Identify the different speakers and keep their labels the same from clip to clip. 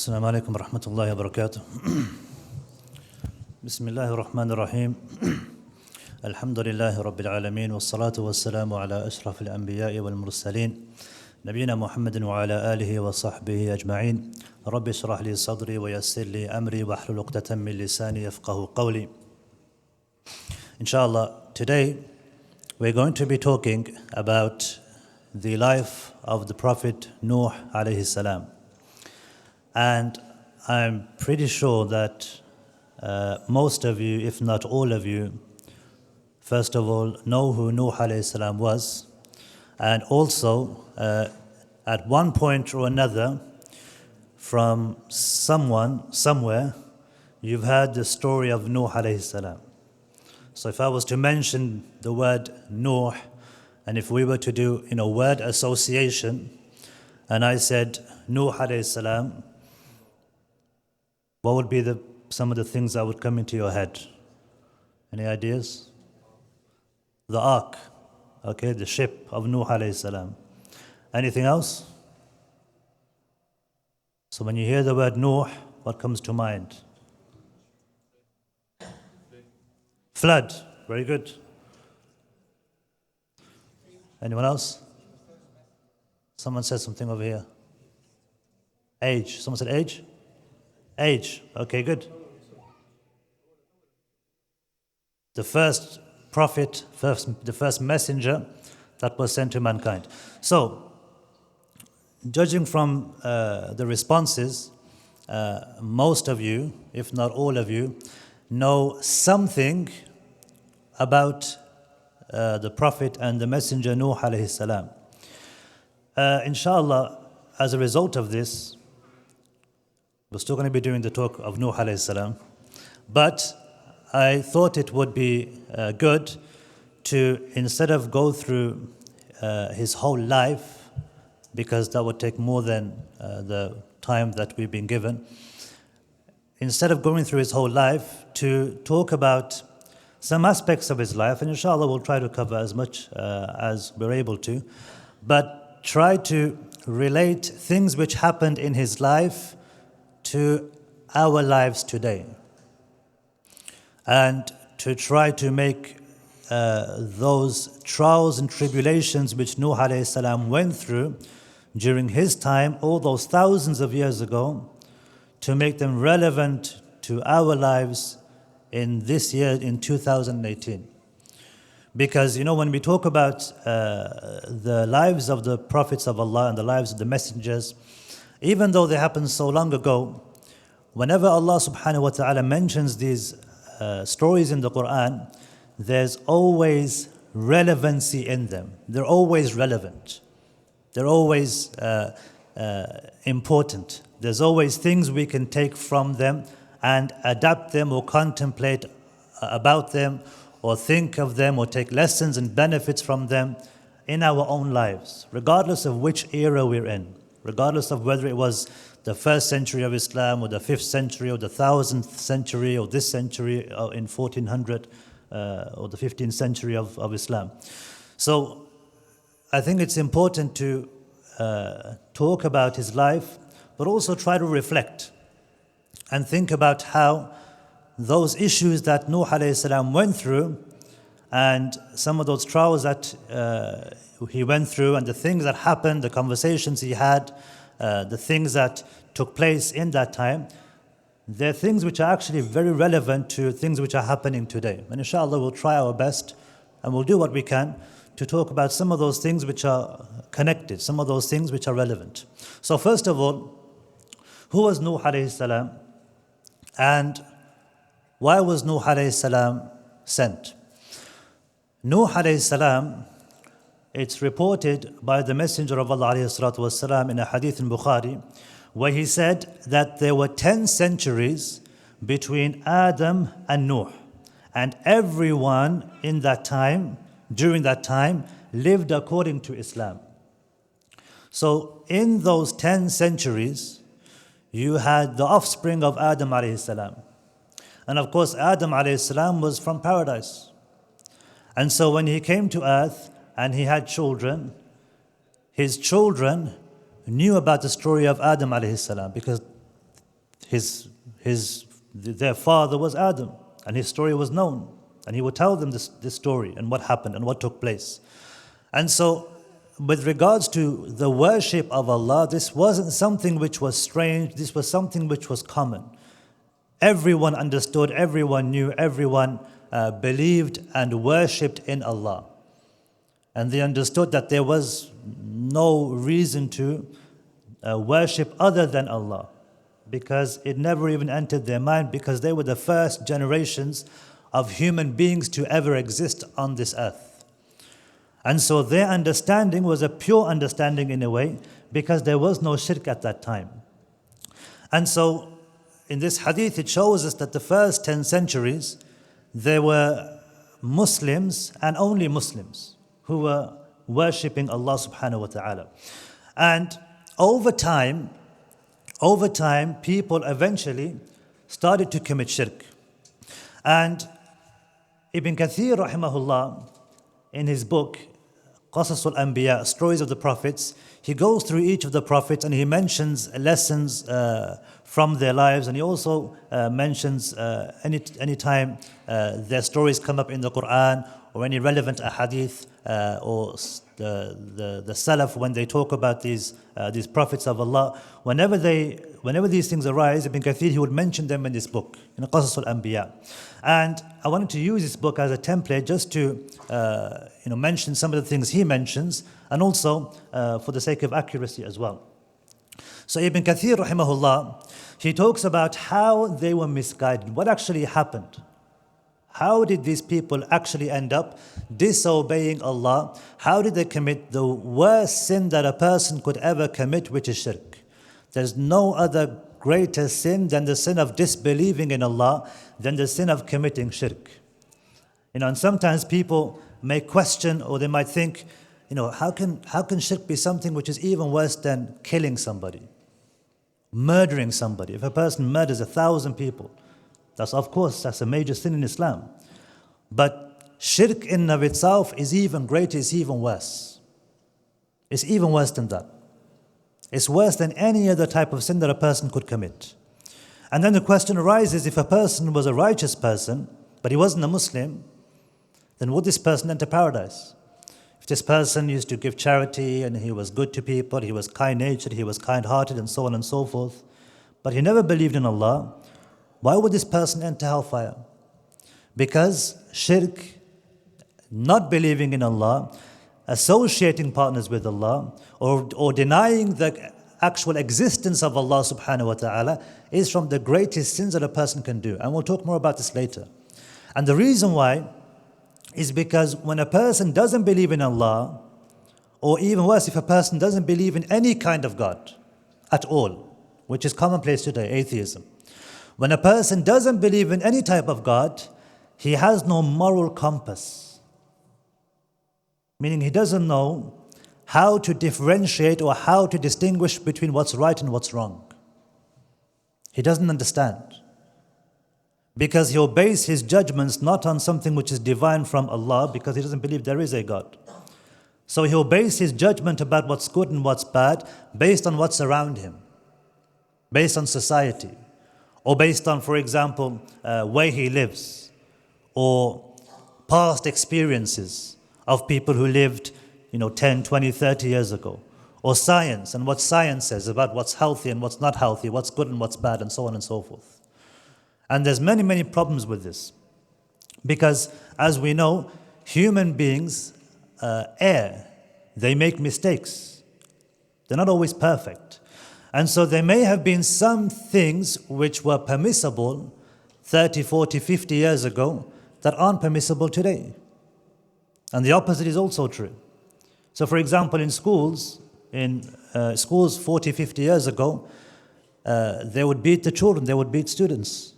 Speaker 1: السلام عليكم ورحمة الله وبركاته. بسم الله الرحمن الرحيم. الحمد لله رب العالمين والصلاة والسلام على أشرف الأنبياء والمرسلين نبينا محمد وعلى آله وصحبه أجمعين. رب اشرح لي صدري ويسر لي أمري واحلل عقدة من لساني يفقهوا قولي. Inshallah, today we're going to be talking about the life of the Prophet Nuh alayhi salam. And I'm pretty sure that most of you, if not all of you, first of all, know who Nuh alayhi salam was. And also, at one point or another, from someone, somewhere, you've heard the story of Nuh alayhi salam. So if I was to mention the word Nuh, and if we were to do word association, and I said Nuh alayhi salam, what would be some of the things that would come into your head? Any ideas? The ark, okay, the ship of Nuh alayhi salam. Anything else? So when you hear the word Nuh, what comes to mind? Flood, very good. Anyone else? Someone said something over here. Age, someone said age? Age, okay, good. The first prophet, the first messenger that was sent to mankind. So, judging from the responses, most of you, if not all of you, know something about the Prophet and the Messenger Nuh alayhi salam. Inshallah, as a result of this, we're still going to be doing the talk of Nuh alayhi salam, but I thought it would be good to, instead of go through his whole life, because that would take more than the time that we've been given, instead of going through his whole life, to talk about some aspects of his life, and inshallah we'll try to cover as much as we're able to, but try to relate things which happened in his life to our lives today, and to try to make those trials and tribulations which Nuh alayhi salam went through during his time, all those thousands of years ago, to make them relevant to our lives in this year, in 2018. Because, when we talk about the lives of the prophets of Allah and the lives of the messengers, even though they happened so long ago, whenever Allah subhanahu wa ta'ala mentions these stories in the Quran, there's always relevancy in them. They're always relevant. They're always important. There's always things we can take from them and adapt them or contemplate about them or think of them or take lessons and benefits from them in our own lives, regardless of which era we're in, regardless of whether it was the 1st century of Islam or the 5th century or the 1000th century or this century in 1400 or the 15th century of Islam. So I think it's important to talk about his life, but also try to reflect and think about how those issues that Nuh alayhi salam went through, and some of those trials that he went through, and the things that happened, the conversations he had, the things that took place in that time, they're things which are actually very relevant to things which are happening today. And inshallah we'll try our best and we'll do what we can to talk about some of those things which are connected, some of those things which are relevant. So first of all, who was Nuh alayhi salam, and why was Nuh alayhi salam sent? Nuh alayhi salam, it's reported by the Messenger of Allah alayhi salatu wasalam in a hadith in Bukhari, where he said that there were 10 centuries between Adam and Nuh, and everyone in that time, during that time, lived according to Islam. So in those 10 centuries, you had the offspring of Adam alayhi salam. And of course, Adam alayhi salam was from paradise. And so when he came to earth and he had children, his children knew about the story of Adam alayhi salam, because Their father was Adam, and his story was known. And he would tell them this story and what happened and what took place. And so, with regards to the worship of Allah, this wasn't something which was strange, this was something which was common. Everyone understood, everyone knew, everyone believed and worshipped in Allah. And they understood that there was no reason to worship other than Allah, because it never even entered their mind, because they were the first generations of human beings to ever exist on this earth. And so their understanding was a pure understanding in a way, because there was no shirk at that time. And so in this hadith it shows us that the first 10 centuries there were Muslims and only Muslims who were worshipping Allah subhanahu wa ta'ala. And over time, people eventually started to commit shirk. And Ibn Kathir rahimahullah, in his book Qasas al-Anbiya, Stories of the Prophets, he goes through each of the prophets and he mentions lessons from their lives, and he also mentions any time their stories come up in the Quran or any relevant ahadith or the Salaf, when they talk about these prophets of Allah, whenever these things arise, Ibn Kathir, he would mention them in this book, in Qasas al-Anbiya. And I wanted to use this book as a template just to mention some of the things he mentions, and also for the sake of accuracy as well. So Ibn Kathir rahimahullah, he talks about how they were misguided, what actually happened. How did these people actually end up disobeying Allah? How did they commit the worst sin that a person could ever commit, which is shirk? There's no other greater sin than the sin of disbelieving in Allah, than the sin of committing shirk. And sometimes people may question, or they might think, how can shirk be something which is even worse than killing somebody, murdering somebody? If a person murders 1,000 people, that's a major sin in Islam. But shirk in and of itself is even greater, it's even worse. It's even worse than that. It's worse than any other type of sin that a person could commit. And then the question arises, if a person was a righteous person, but he wasn't a Muslim, then would this person enter paradise? If this person used to give charity and he was good to people, he was kind-natured, he was kind-hearted, and so on and so forth, but he never believed in Allah, why would this person enter hellfire? Because shirk, not believing in Allah, associating partners with Allah, or denying the actual existence of Allah subhanahu wa ta'ala, is from the greatest sins that a person can do. And we'll talk more about this later. And the reason why is because when a person doesn't believe in Allah, or even worse, if a person doesn't believe in any kind of God at all, which is commonplace today, atheism. When a person doesn't believe in any type of God, he has no moral compass. Meaning he doesn't know how to differentiate or how to distinguish between what's right and what's wrong. He doesn't understand. Because he'll base his judgments not on something which is divine from Allah, because he doesn't believe there is a God. So he'll base his judgment about what's good and what's bad based on what's around him, based on society, or based on, for example, where he lives, or past experiences of people who lived 10, 20, 30 years ago, or science and what science says about what's healthy and what's not healthy, what's good and what's bad, and so on and so forth. And there's many, many problems with this, because as we know, human beings err, they make mistakes, they're not always perfect. And so there may have been some things which were permissible 30, 40, 50 years ago that aren't permissible today. And the opposite is also true. So for example, in schools 40, 50 years ago, they would beat the children, they would beat students.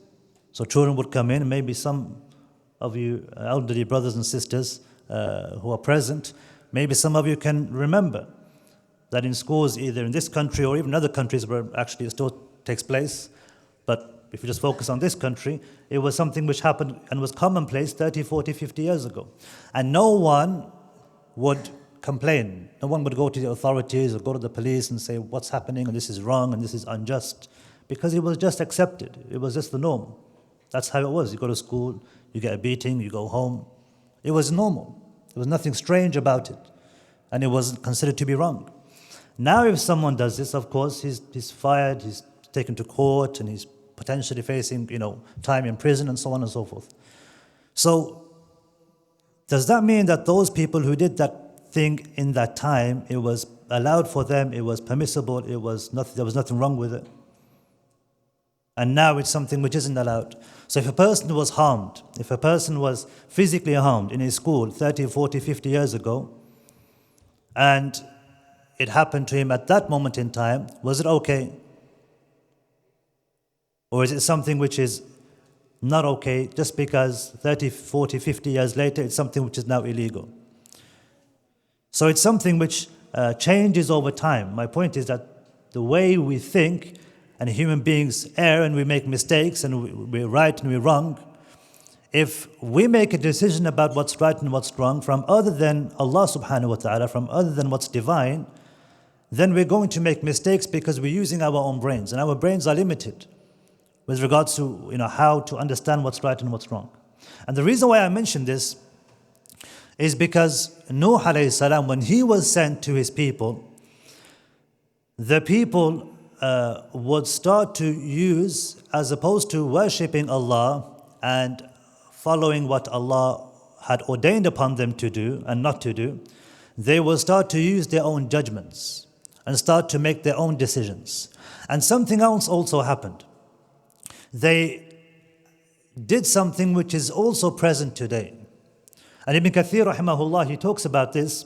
Speaker 1: So children would come in, maybe some of you elderly brothers and sisters who are present, maybe some of you can remember that in schools, either in this country or even other countries where actually it still takes place, but if you just focus on this country, it was something which happened and was commonplace 30, 40, 50 years ago. And no one would complain. No one would go to the authorities or go to the police and say, what's happening, and this is wrong, and this is unjust. because it was just accepted. It was just the norm. That's how it was. You go to school, you get a beating, you go home. It was normal. There was nothing strange about it. And it wasn't considered to be wrong. Now if someone does this, of course, he's fired, he's taken to court, and he's potentially facing, time in prison and so on and so forth. So, does that mean that those people who did that thing in that time, it was allowed for them, it was permissible, there was nothing wrong with it? And now it's something which isn't allowed. So if a person was harmed, if a person was physically harmed in a school 30, 40, 50 years ago, and it happened to him at that moment in time, was it okay? Or is it something which is not okay just because 30, 40, 50 years later it's something which is now illegal? So it's something which changes over time. My point is that the way we think, and human beings err and we make mistakes and we're right and we're wrong, if we make a decision about what's right and what's wrong from other than Allah subhanahu wa ta'ala, from other than what's divine, then we're going to make mistakes because we're using our own brains, and our brains are limited with regards to how to understand what's right and what's wrong. And the reason why I mention this is because Nuh alayhi salam, when he was sent to his people, the people would start to use, as opposed to worshipping Allah and following what Allah had ordained upon them to do and not to do, they will start to use their own judgments and start to make their own decisions. And something else also happened. They did something which is also present today. And Ibn Kathir rahimahullah, he talks about this,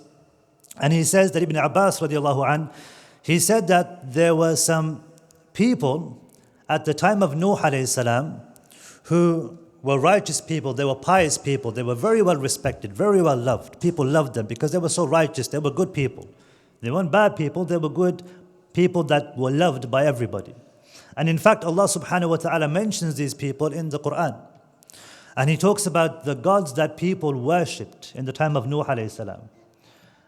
Speaker 1: and he says that Ibn Abbas radiallahu anh, he said that there were some people at the time of Nuh alayhi salam who were righteous people, they were pious people, they were very well respected, very well loved. People loved them because they were so righteous, they were good people. They weren't bad people, they were good people that were loved by everybody. And in fact, Allah subhanahu wa ta'ala mentions these people in the Quran. And He talks about the gods that people worshipped in the time of Nuh alayhi salam.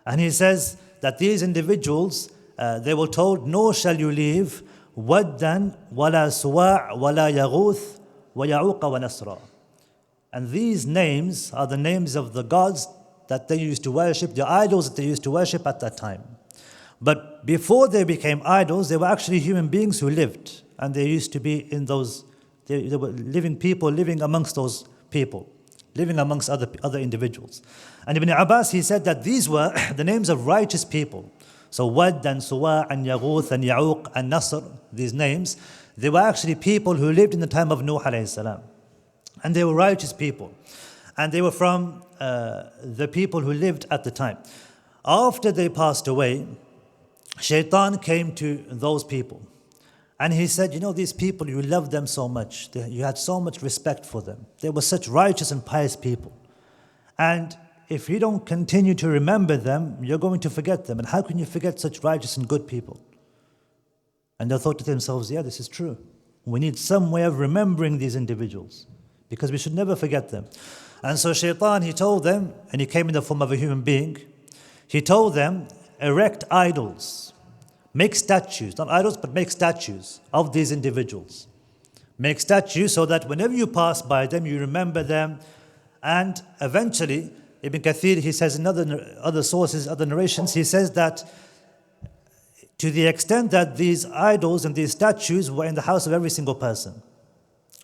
Speaker 1: And He says that these individuals, they were told, nor shall you leave waddan wala suwa' wala yaghuth wa ya'uqa wa nasra. And these names are the names of the gods that they used to worship, the idols that they used to worship at that time. But before they became idols, they were actually human beings who lived. And they used to be in those, they were living people, living amongst those people, living amongst other individuals. And Ibn Abbas, he said that these were the names of righteous people. So Wad and Suwa and Yaghuth and Ya'uq and Nasr, these names, they were actually people who lived in the time of Nuh alayhi salam. And they were righteous people. And they were from the people who lived at the time. After they passed away, Shaitan came to those people. And he said, these people, you loved them so much. You had so much respect for them. They were such righteous and pious people. And if you don't continue to remember them, you're going to forget them. And how can you forget such righteous and good people? And they thought to themselves, yeah, this is true. We need some way of remembering these individuals because we should never forget them. And so Shaitan, he told them, and he came in the form of a human being, he told them, erect idols. Make statues, not idols, but make statues of these individuals. Make statues so that whenever you pass by them, you remember them. And eventually, Ibn Kathir, he says in other sources, other narrations, he says that to the extent that these idols and these statues were in the house of every single person.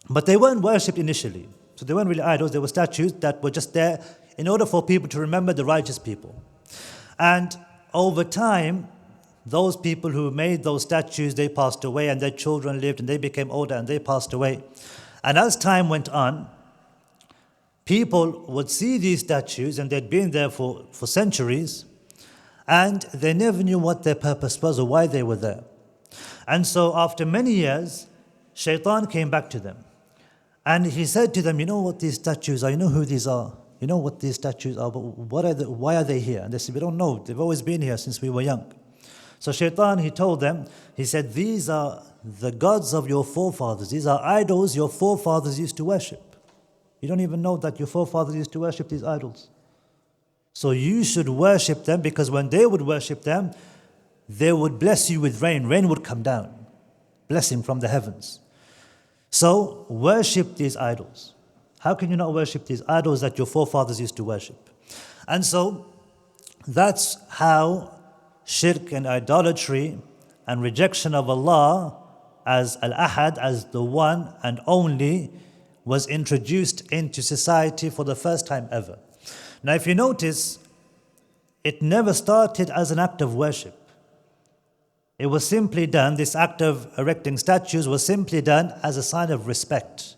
Speaker 1: But they weren't worshipped initially. So they weren't really idols, they were statues that were just there in order for people to remember the righteous people. And over time, those people who made those statues, they passed away, and their children lived, and they became older, and they passed away. And as time went on, people would see these statues, and they'd been there for centuries, and they never knew what their purpose was or why they were there. And so after many years, Shaitan came back to them. And he said to them, you know what these statues are? You know who these are? You know what these statues are? But why are they here? And they said, we don't know. They've always been here since we were young. So Shaitan, he told them, he said, these are the gods of your forefathers. These are idols your forefathers used to worship. You don't even know that your forefathers used to worship these idols. So you should worship them, because when they would worship them, they would bless you with rain. Rain would come down. blessing from the heavens. So worship these idols. How can you not worship these idols that your forefathers used to worship? And so that's how shirk and idolatry and rejection of Allah as Al-Ahad, as the one and only, was introduced into society for the first time ever. Now if you notice, it never started as an act of worship. It was simply done, this act of erecting statues was simply done as a sign of respect.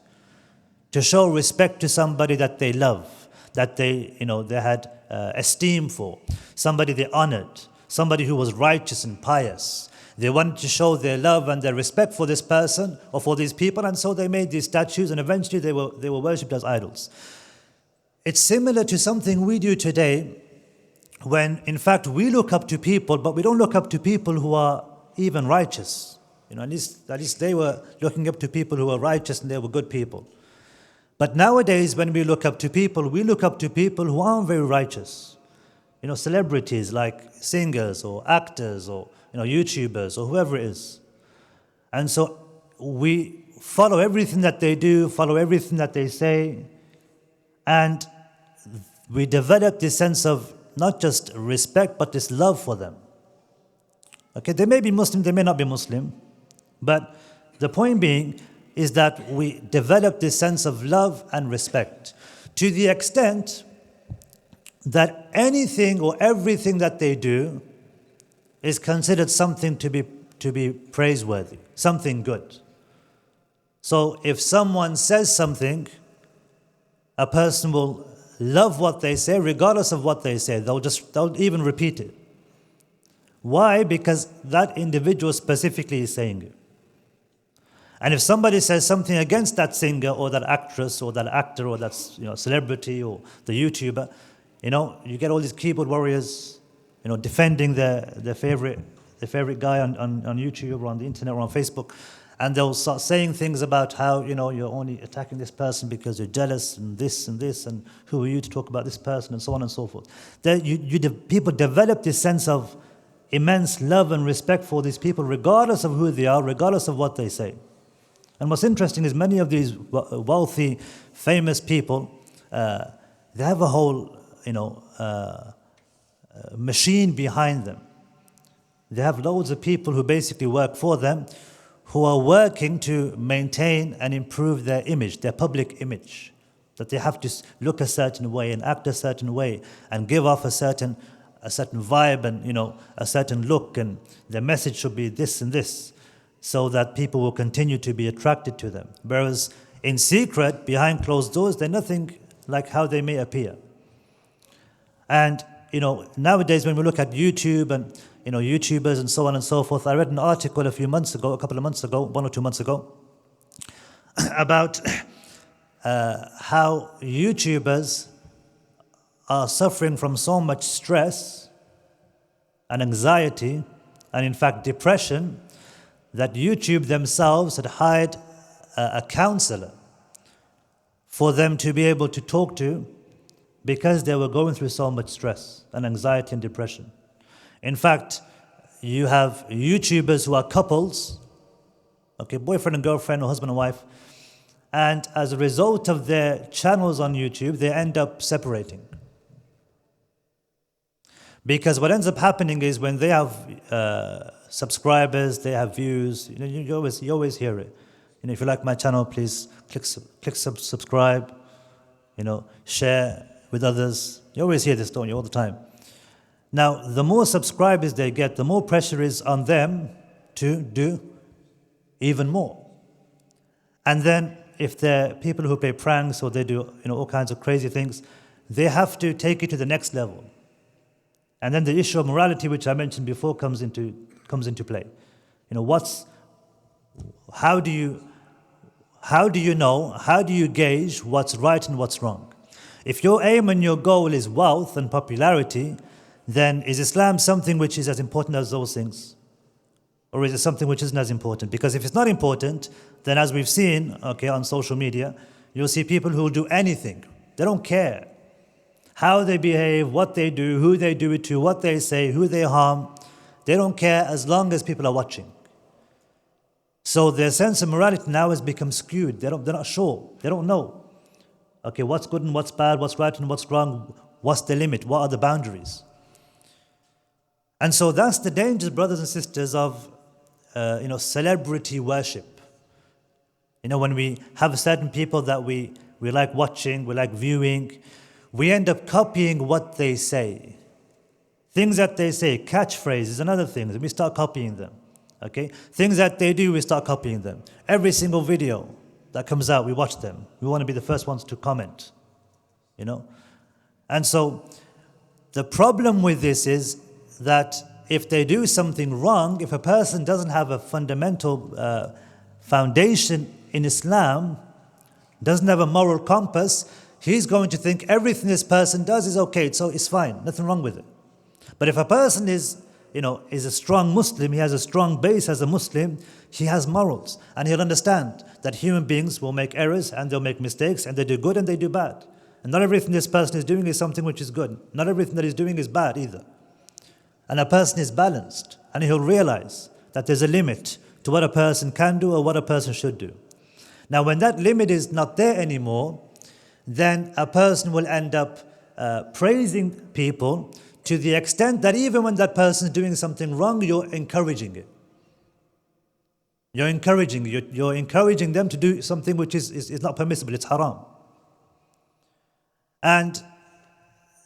Speaker 1: To show respect to somebody that they love, that they had esteem for, somebody they honored, somebody who was righteous and pious. They wanted to show their love and their respect for this person or for these people, and so they made these statues, and eventually they were worshipped as idols. It's similar to something we do today, when in fact we look up to people, but we don't look up to people who are even righteous. At least they were looking up to people who were righteous and they were good people. But nowadays, when we look up to people who aren't very righteous. Celebrities like singers or actors or YouTubers or whoever it is. And so we follow everything that they do, follow everything that they say, and we develop this sense of not just respect, but this love for them. Okay, they may be Muslim, they may not be Muslim, but the point being is that we develop this sense of love and respect to the extent that anything or everything that they do is considered something to be praiseworthy, something good. So if someone says something, a person will love what they say regardless of what they say. They'll even repeat it. Why? Because that individual specifically is saying it. And if somebody says something against that singer or that actress or that actor or that celebrity or the YouTuber, you get all these keyboard warriors, defending their favorite guy on YouTube or on the internet or on Facebook, and they'll start saying things about how you're only attacking this person because you're jealous and this and who are you to talk about this person and so on and so forth. People develop this sense of immense love and respect for these people, regardless of who they are, regardless of what they say. And what's interesting is many of these wealthy, famous people, they have a whole, machine behind them. They have loads of people who basically work for them, who are working to maintain and improve their image, their public image. That they have to look a certain way and act a certain way and give off a certain vibe and a certain look, and their message should be this and this, so that people will continue to be attracted to them. Whereas in secret, behind closed doors, they're nothing like how they may appear. And nowadays when we look at YouTube and YouTubers and so on and so forth, I read an article a couple of months ago, 1 or 2 months ago, about how YouTubers are suffering from so much stress and anxiety and in fact depression, that YouTube themselves had hired a counselor for them to be able to talk to, because they were going through so much stress and anxiety and depression. In fact, you have YouTubers who are couples, boyfriend and girlfriend or husband and wife, and as a result of their channels on YouTube, they end up separating. Because what ends up happening is when they have subscribers, they have views, you always hear it. If you like my channel, please click subscribe, share with others. You always hear this, don't you, all the time. Now, the more subscribers they get, the more pressure is on them to do even more. And then if they're people who play pranks or they do all kinds of crazy things, they have to take it to the next level. And then the issue of morality, which I mentioned before, comes into play. How do you gauge what's right and what's wrong? If your aim and your goal is wealth and popularity, then is Islam something which is as important as those things? Or is it something which isn't as important? Because if it's not important, then as we've seen, on social media, you'll see people who will do anything. They don't care how they behave, what they do, who they do it to, what they say, who they harm. They don't care as long as people are watching. So their sense of morality now has become skewed. They're not sure. They don't know. Okay, what's good and what's bad, what's right and what's wrong, what's the limit, what are the boundaries? And so that's the dangers, brothers and sisters, of celebrity worship. When we have certain people that we like watching, we like viewing, we end up copying what they say. Things that they say, catchphrases and other things, we start copying them. Okay? Things that they do, we start copying them. Every single video that comes out, we watch them. We want to be the first ones to comment. And so the problem with this is that if they do something wrong, if a person doesn't have a fundamental foundation in Islam, doesn't have a moral compass, he's going to think everything this person does is okay, so it's fine, nothing wrong with it. But if a person is a strong Muslim, he has a strong base as a Muslim, he has morals, and he'll understand that human beings will make errors and they'll make mistakes and they do good and they do bad. And not everything this person is doing is something which is good. Not everything that he's doing is bad either. And a person is balanced, and he'll realize that there's a limit to what a person can do or what a person should do. Now, when that limit is not there anymore, then a person will end up praising people to the extent that even when that person is doing something wrong, you're encouraging it. You're encouraging them to do something which is not permissible, it's haram. And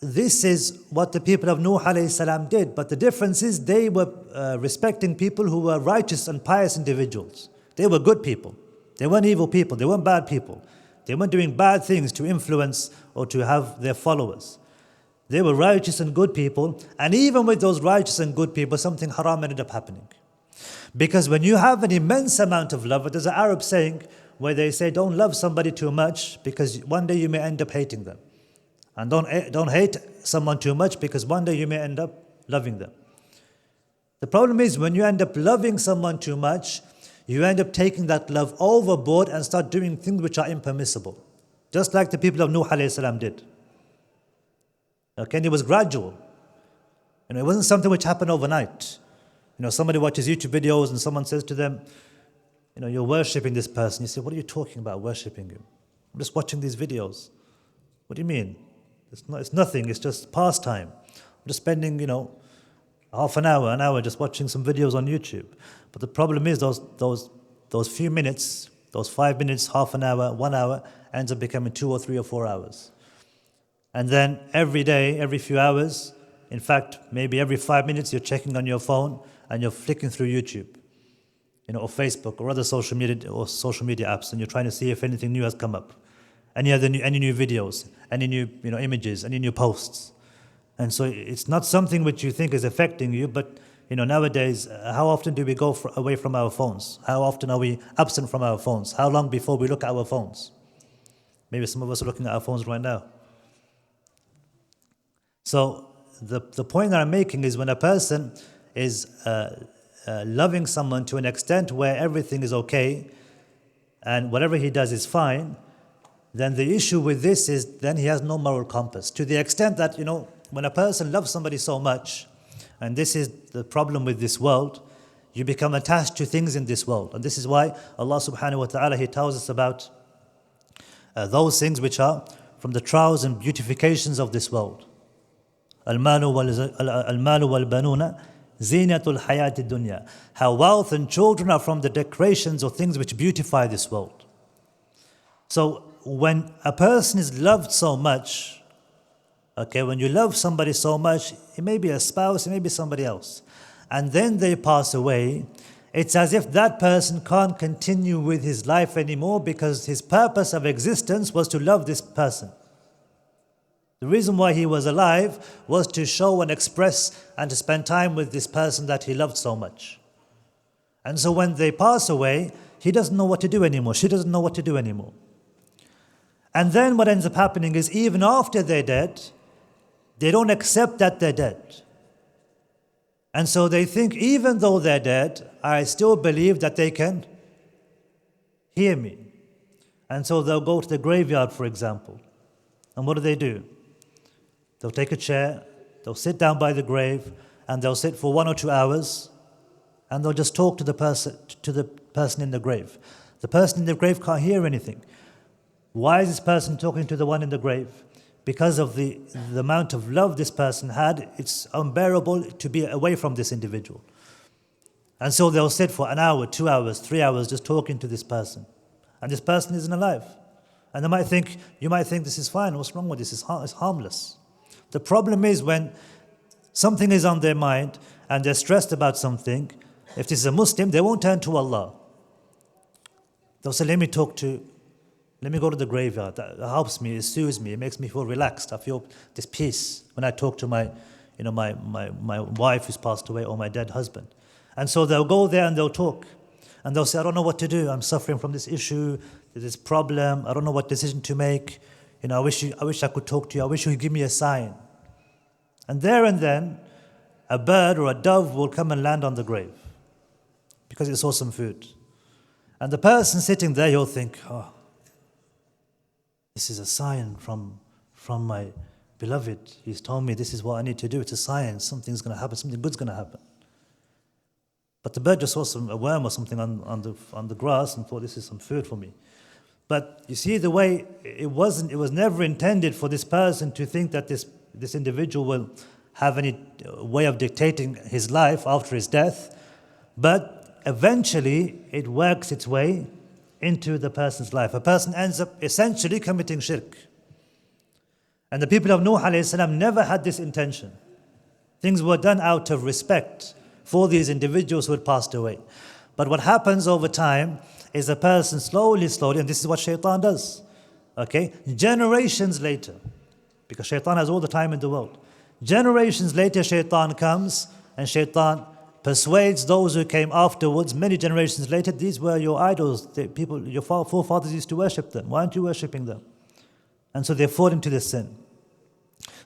Speaker 1: this is what the people of Nuh alayhi salam did. But the difference is they were respecting people who were righteous and pious individuals. They were good people. They weren't evil people. They weren't bad people. They weren't doing bad things to influence or to have their followers. They were righteous and good people. And even with those righteous and good people, something haram ended up happening. Because when you have an immense amount of love, there's an Arab saying where they say, don't love somebody too much because one day you may end up hating them. And don't hate someone too much because one day you may end up loving them. The problem is when you end up loving someone too much, you end up taking that love overboard and start doing things which are impermissible. Just like the people of Nuh alayhi salam did. Okay, and it was gradual. It wasn't something which happened overnight. Somebody watches YouTube videos and someone says to them, you're worshipping this person. You say, what are you talking about, worshipping him? I'm just watching these videos. What do you mean? It's nothing, it's just pastime. I'm just spending, half an hour just watching some videos on YouTube. But the problem is those few minutes, those 5 minutes, half an hour, 1 hour, ends up becoming 2 or 3 or 4 hours. And then every day, every few hours, in fact, maybe every 5 minutes, you're checking on your phone and you're flicking through YouTube, or Facebook or other social media apps, and you're trying to see if anything new has come up. Any new videos, any new images, any new posts. And so it's not something which you think is affecting you, but nowadays, how often do we go away from our phones? How often are we absent from our phones? How long before we look at our phones? Maybe some of us are looking at our phones right now. So the point that I'm making is when a person is loving someone to an extent where everything is okay and whatever he does is fine, then the issue with this is then he has no moral compass. To the extent that, when a person loves somebody so much, and this is the problem with this world, you become attached to things in this world. And this is why Allah subhanahu wa ta'ala, He tells us about those things which are from the trials and beautifications of this world. Al-malu wal-banuna zinatul hayati dunya. How wealth and children are from the decorations or things which beautify this world. So when a person is loved so much, when you love somebody so much, it may be a spouse, it may be somebody else, and then they pass away, it's as if that person can't continue with his life anymore because his purpose of existence was to love this person. The reason why he was alive was to show and express and to spend time with this person that he loved so much. And so when they pass away, he doesn't know what to do anymore. She doesn't know what to do anymore. And then what ends up happening is even after they're dead, they don't accept that they're dead. And so they think even though they're dead, I still believe that they can hear me. And so they'll go to the graveyard, for example. And what do? They'll take a chair, they'll sit down by the grave, and they'll sit for 1 or 2 hours, and they'll just talk to the person, to the person in the grave. The person in the grave can't hear anything. Why is this person talking to the one in the grave? Because of the amount of love this person had, it's unbearable to be away from this individual. And so they'll sit for an hour, 2 hours, 3 hours just talking to this person. And this person isn't alive. And you might think this is fine, what's wrong with this? It's harmless. The problem is when something is on their mind and they're stressed about something, if this is a Muslim, they won't turn to Allah. They'll say, let me go to the graveyard. That helps me, it soothes me, it makes me feel relaxed. I feel this peace when I talk to my wife who's passed away or my dead husband. And so they'll go there and they'll talk. And they'll say, I don't know what to do. I'm suffering from this issue, this problem. I don't know what decision to make. I wish I could talk to you. I wish you could give me a sign. And there and then, a bird or a dove will come and land on the grave because it saw some food. And the person sitting there, he'll think, oh, this is a sign from my beloved. He's told me this is what I need to do. It's a sign. Something's going to happen. Something good's going to happen. But the bird just saw a worm or something on the grass and thought, this is some food for me. But you see the way it was never intended for this person to think that this individual will have any way of dictating his life after his death. But eventually it works its way into the person's life. A person ends up essentially committing shirk. And the people of Nuh alayhi salam never had this intention. Things were done out of respect for these individuals who had passed away. But what happens over time is a person slowly, and this is what shaitan does, okay? Generations later, because shaitan has all the time in the world. Generations later, shaitan comes and shaitan persuades those who came afterwards, many generations later, these were your idols, your forefathers used to worship them. Why aren't you worshipping them? And so they fall into this sin.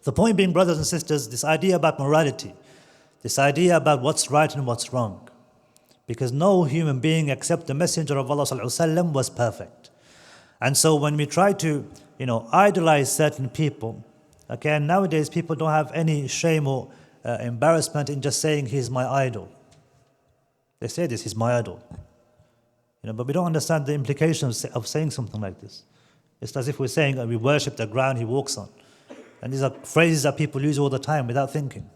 Speaker 1: The point being, brothers and sisters, this idea about morality, this idea about what's right and what's wrong, because no human being except the Messenger of Allah ﷺ was perfect. And so when we try to, idolize certain people, okay, and nowadays people don't have any shame or embarrassment in just saying he's my idol. They say this, he's my idol. But we don't understand the implications of saying something like this. It's as if we're saying we worship the ground he walks on. And these are phrases that people use all the time without thinking.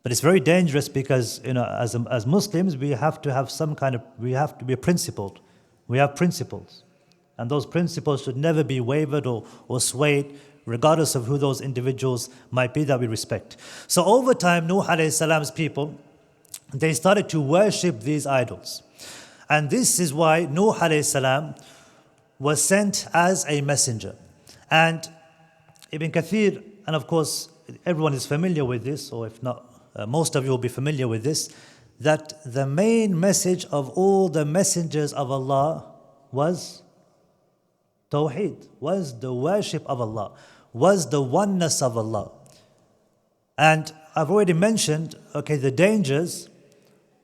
Speaker 1: But it's very dangerous because, as Muslims, we have to be principled. We have principles. And those principles should never be wavered or swayed, regardless of who those individuals might be that we respect. So over time, Nuh alayhi salam's people, they started to worship these idols. And this is why Nuh alayhi salam was sent as a messenger. And Ibn Kathir, and of course, everyone is familiar with this, or if not, most of you will be familiar with this, that the main message of all the messengers of Allah was Tawheed, was the worship of Allah, was the oneness of Allah. And I've already mentioned, the dangers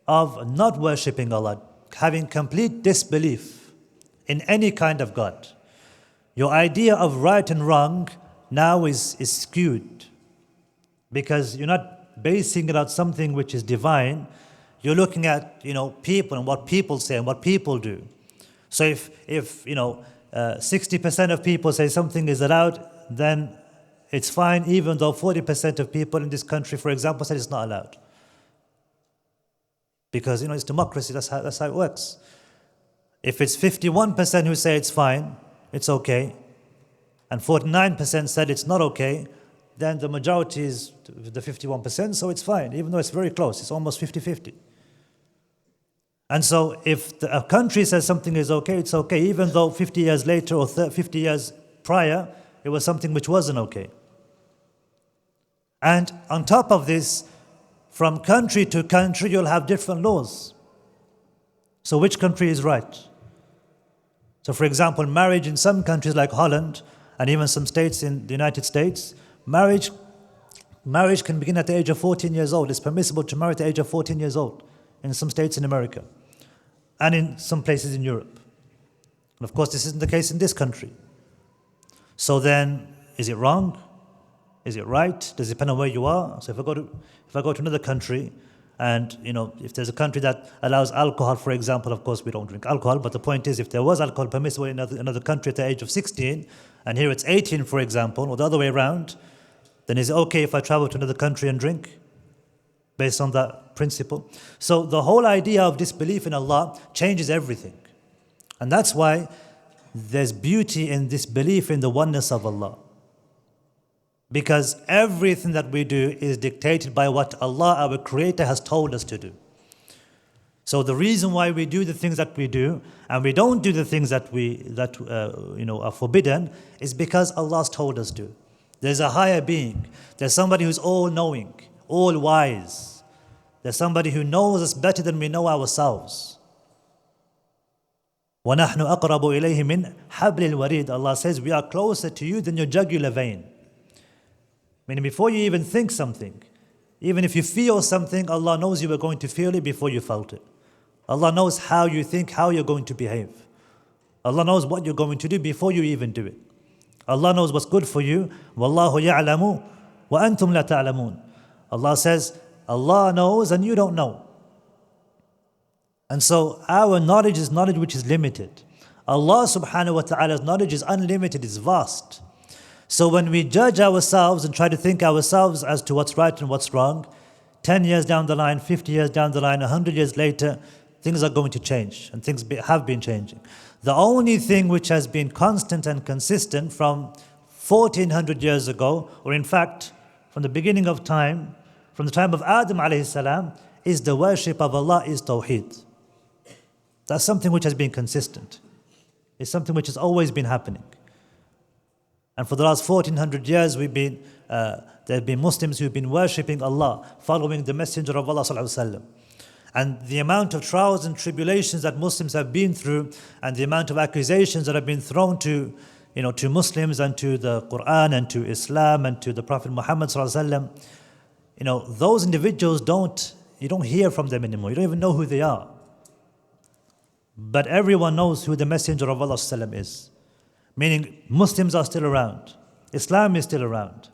Speaker 1: of not worshipping Allah, having complete disbelief in any kind of God. Your idea of right and wrong now is skewed because you're not basing it on something which is divine. You're looking at people and what people say and what people do. So if 60% of people say something is allowed, then it's fine, even though 40% of people in this country, for example, said it's not allowed. Because it's democracy, that's how it works. If it's 51% who say it's fine, it's okay, and 49% said it's not okay, then the majority is the 51%, so it's fine, even though it's very close, it's almost 50-50. And so if a country says something is okay, it's okay, even though 50 years later or 50 years prior, it was something which wasn't okay. And on top of this, from country to country, you'll have different laws. So which country is right? So for example, marriage in some countries like Holland, and even some states in the United States, marriage can begin at the age of 14 years old. It's permissible to marry at the age of 14 years old in some states in America and in some places in Europe. And of course, this isn't the case in this country. So then, is it wrong? Is it right? Does it depend on where you are? So if I go to another country And if there's a country that allows alcohol, for example, of course we don't drink alcohol, but the point is, if there was alcohol permissible in another country at the age of 16, and here it's 18, for example, or the other way around, then is it okay if I travel to another country and drink? Based on that principle. So the whole idea of disbelief in Allah changes everything. And that's why there's beauty in this belief in the oneness of Allah. Because everything that we do is dictated by what Allah, our Creator, has told us to do. So the reason why we do the things that we do, and we don't do the things that are forbidden, is because Allah's told us to. There's a higher being. There's somebody who's all-knowing, all-wise. There's somebody who knows us better than we know ourselves. وَنَحْنُ أَقْرَبُ إِلَيْهِ مِنْ حَبْلِ الْوَرِيدِ. Allah says, we are closer to you than your jugular vein. Meaning before you even think something, even if you feel something, Allah knows you were going to feel it before you felt it. Allah knows how you think, how you're going to behave. Allah knows what you're going to do before you even do it. Allah knows what's good for you. وَاللَّهُ يَعْلَمُ وَأَنْتُمْ لَا تَعْلَمُونَ. Allah says, Allah knows and you don't know. And so our knowledge is knowledge which is limited. Allah subhanahu wa ta'ala's knowledge is unlimited, is vast. So when we judge ourselves and try to think ourselves as to what's right and what's wrong, 10 years down the line, 50 years down the line, 100 years later, things are going to change, and things have been changing. The only thing which has been constant and consistent from 1400 years ago, or in fact, from the beginning of time, from the time of Adam alayhi salam, is the worship of Allah, is Tawheed. That's something which has been consistent. It's something which has always been happening. And for the last 1400 years, there have been Muslims who've been worshipping Allah, following the Messenger of Allah sallallahu alaihi wasallam. And the amount of trials and tribulations that Muslims have been through, and the amount of accusations that have been thrown to Muslims and to the Quran and to Islam and to the Prophet Muhammad sallallahu alaihi wasallam, those individuals you don't hear from them anymore. You don't even know who they are. But everyone knows who the Messenger of Allah sallallahu alaihi wasallam is. Meaning Muslims are still around. Islam is still around.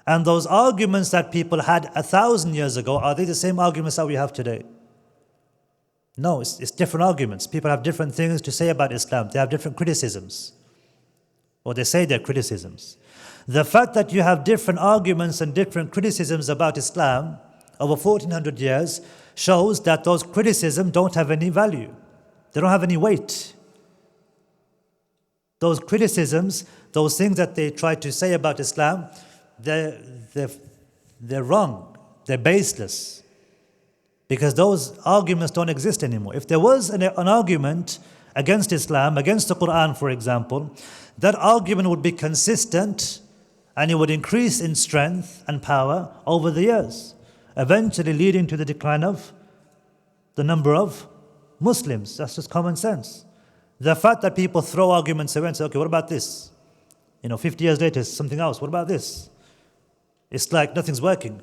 Speaker 1: And those arguments that people had 1,000 years ago, are they the same arguments that we have today? No, it's different arguments. People have different things to say about Islam. They have different criticisms. Or they say they're criticisms. The fact that you have different arguments and different criticisms about Islam over 1400 years shows that those criticisms don't have any value. They don't have any weight. Those criticisms, those things that they try to say about Islam, they're wrong. They're baseless. Because those arguments don't exist anymore. If there was an argument against Islam, against the Quran, for example, that argument would be consistent and it would increase in strength and power over the years, eventually leading to the decline of the number of Muslims. That's just common sense. The fact that people throw arguments away and say, okay, what about this? 50 years later, something else. What about this? It's like nothing's working.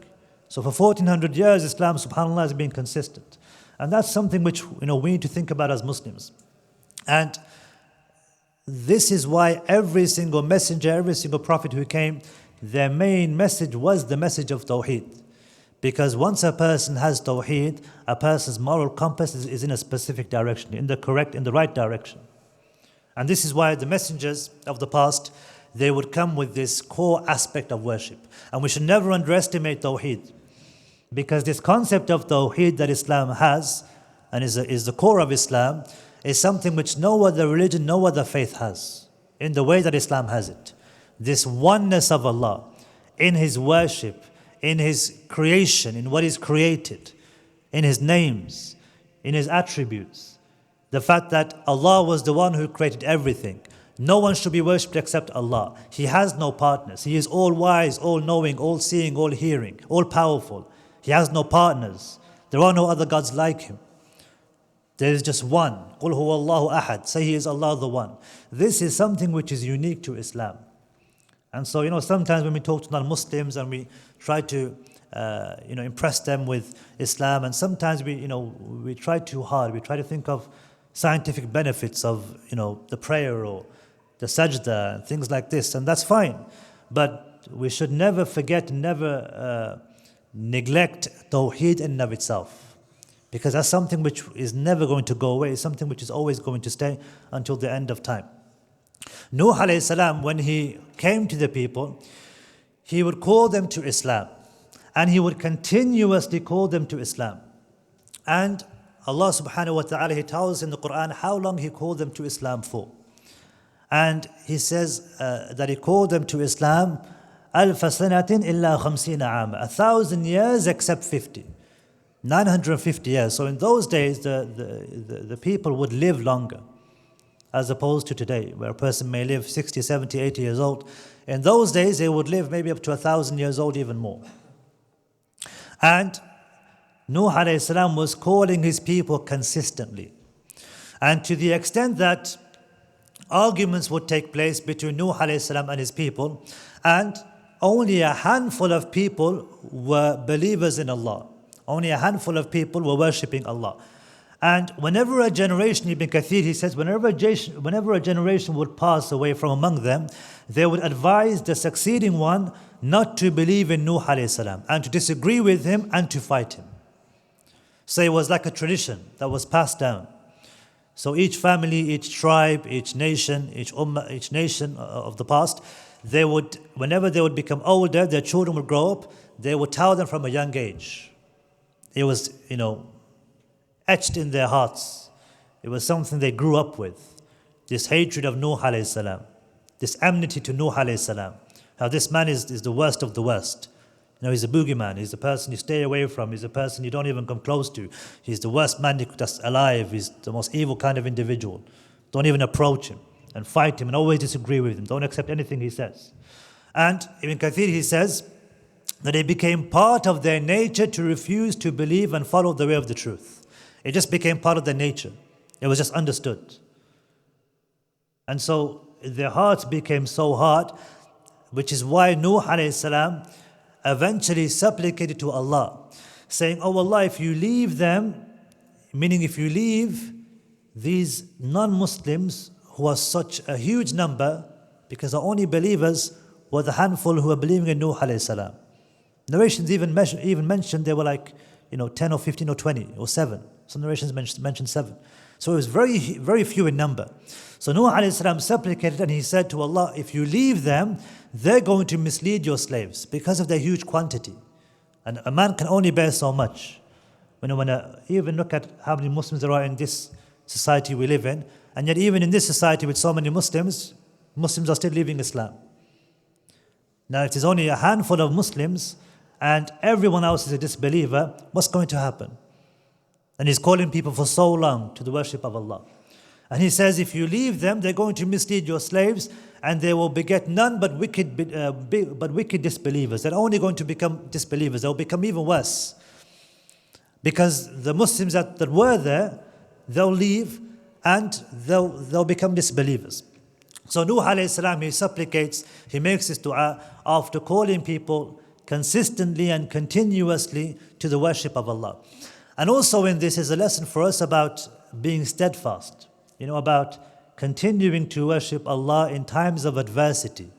Speaker 1: So for 1400 years, Islam, subhanAllah, has been consistent. And that's something which, we need to think about as Muslims. And this is why every single messenger, every single prophet who came, their main message was the message of Tawheed. Because once a person has Tawheed, a person's moral compass is in a specific direction, in the right direction. And this is why the messengers of the past, they would come with this core aspect of worship. And we should never underestimate Tawheed. Because this concept of Tawheed that Islam has, and is the core of Islam, is something which no other religion, no other faith has, in the way that Islam has it. This oneness of Allah in His worship, in His creation, in what is created, in His names, in His attributes. The fact that Allah was the one who created everything. No one should be worshipped except Allah. He has no partners. He is all-wise, all-knowing, all-seeing, all-hearing, all-powerful. He has no partners. There are no other gods like Him. There is just one. قُلْ هُوَ اللَّهُ أَحَدٌ. Say He is Allah the One. This is something which is unique to Islam. And so, sometimes when we talk to non-Muslims and we try to, impress them with Islam, and sometimes we try too hard. We try to think of scientific benefits of, the prayer or the sajda and things like this, and that's fine. But we should never forget, never neglect Tawheed in and of itself. Because that's something which is never going to go away. It's something which is always going to stay until the end of time. Nuh alayhi salam, when he came to the people, he would call them to Islam. And he would continuously call them to Islam. And Allah subhanahu wa ta'ala, He tells in the Quran how long He called them to Islam for. And He says that He called them to Islam ألف سنة إلا خمسين عاما, 1,000 years except 50. 950 years. So in those days, the people would live longer, as opposed to today, where a person may live 60, 70, 80 years old. In those days, they would live maybe up to 1,000 years old, even more. And Nuh alayhi salam was calling his people consistently. And to the extent that arguments would take place between Nuh alayhi salam and his people, and only a handful of people were believers in Allah. Only a handful of people were worshipping Allah. And whenever a generation, Ibn Kathir, he says, whenever a generation would pass away from among them, they would advise the succeeding one not to believe in Nuh alayhi salam, and to disagree with him and to fight him. So it was like a tradition that was passed down. So each family, each tribe, each nation, each ummah, each nation of the past, they would, whenever they would become older, their children would grow up, they would tell them from a young age. It was, etched in their hearts. It was something they grew up with. This hatred of Nuh alayhi salam, this enmity to Nuh alayhi salam. How this man is the worst of the worst. He's a boogeyman. He's the person you stay away from. He's the person you don't even come close to. He's the worst man that's alive. He's the most evil kind of individual. Don't even approach him and fight him and always disagree with him. Don't accept anything he says. And Ibn Kathir, he says that it became part of their nature to refuse to believe and follow the way of the truth. It just became part of their nature. It was just understood. And so their hearts became so hard, which is why Nuh alayhi salam eventually supplicated to Allah, saying, "Oh Allah, if you leave them," meaning if you leave these non-Muslims who are such a huge number, because the only believers were the handful who were believing in Nuh alayhi salam. Narrations even mentioned they were like 10 or 15 or 20 or 7. Some narrations mentioned 7. So it was very, very few in number. So Nuh alayhi salam supplicated and he said to Allah, if you leave them, they're going to mislead your slaves because of their huge quantity. And a man can only bear so much. Even look at how many Muslims there are in this society we live in, and yet even in this society with so many Muslims are still leaving Islam. Now if there's only a handful of Muslims and everyone else is a disbeliever, what's going to happen? And he's calling people for so long to the worship of Allah. And he says, if you leave them, they're going to mislead your slaves, and they will beget none but wicked disbelievers. They're only going to become disbelievers. They'll become even worse. Because the Muslims that were there, they'll leave and they'll become disbelievers. So Nuh alayhi salam, he supplicates, he makes this dua after calling people consistently and continuously to the worship of Allah. And also in this is a lesson for us about being steadfast, about continuing to worship Allah in times of adversity.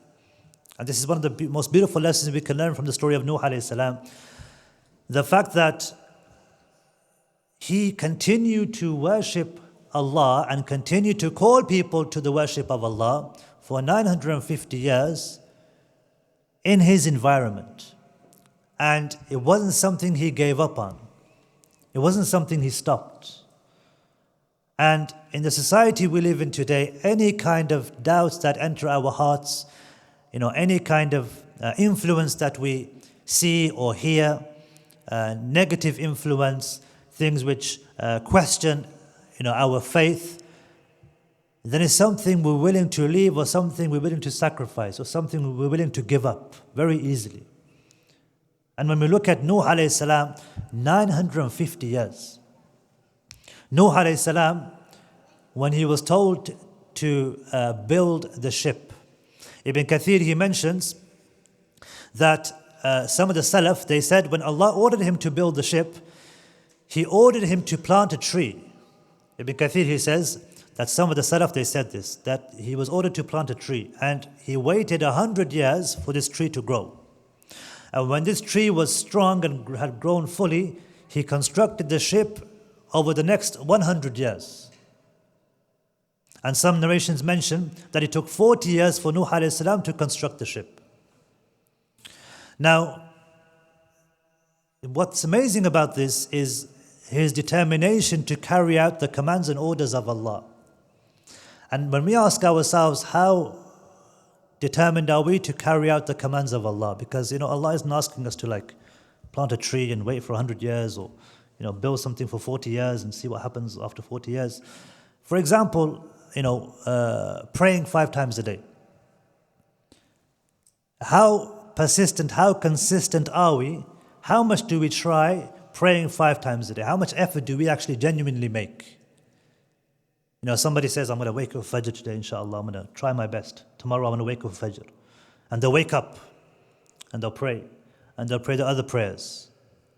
Speaker 1: And this is one of the most beautiful lessons we can learn from the story of Nuh alayhi salam. The fact that he continued to worship Allah and continued to call people to the worship of Allah for 950 years in his environment. And it wasn't something he gave up on. It wasn't something he stopped. And in the society we live in today, any kind of doubts that enter our hearts, any kind of influence that we see or hear, negative influence, things which question, our faith, then it's something we're willing to leave, or something we're willing to sacrifice, or something we're willing to give up very easily. And when we look at Nuh alayhi salam, 950 years. Nuh alayhi salam, when he was told to build the ship, Ibn Kathir, he mentions that some of the Salaf, they said when Allah ordered him to build the ship, He ordered him to plant a tree. Ibn Kathir, he says that some of the Salaf, they said this, that he was ordered to plant a tree, and he waited 100 years for this tree to grow. And when this tree was strong and had grown fully, he constructed the ship over the next 100 years. And some narrations mention that it took 40 years for Nuh alayhi salam to construct the ship. Now, what's amazing about this is his determination to carry out the commands and orders of Allah. And when we ask ourselves, how determined are we to carry out the commands of Allah? Because, Allah isn't asking us to plant a tree and wait for 100 years, or, build something for 40 years and see what happens after 40 years. For example, praying 5 times a day. How persistent, how consistent are we? How much do we try praying 5 times a day? How much effort do we actually genuinely make? Somebody says, I'm going to wake up for Fajr today, inshallah. I'm going to try my best. Tomorrow I'm going to wake up for Fajr. And they'll wake up and they'll pray. And they'll pray the other prayers.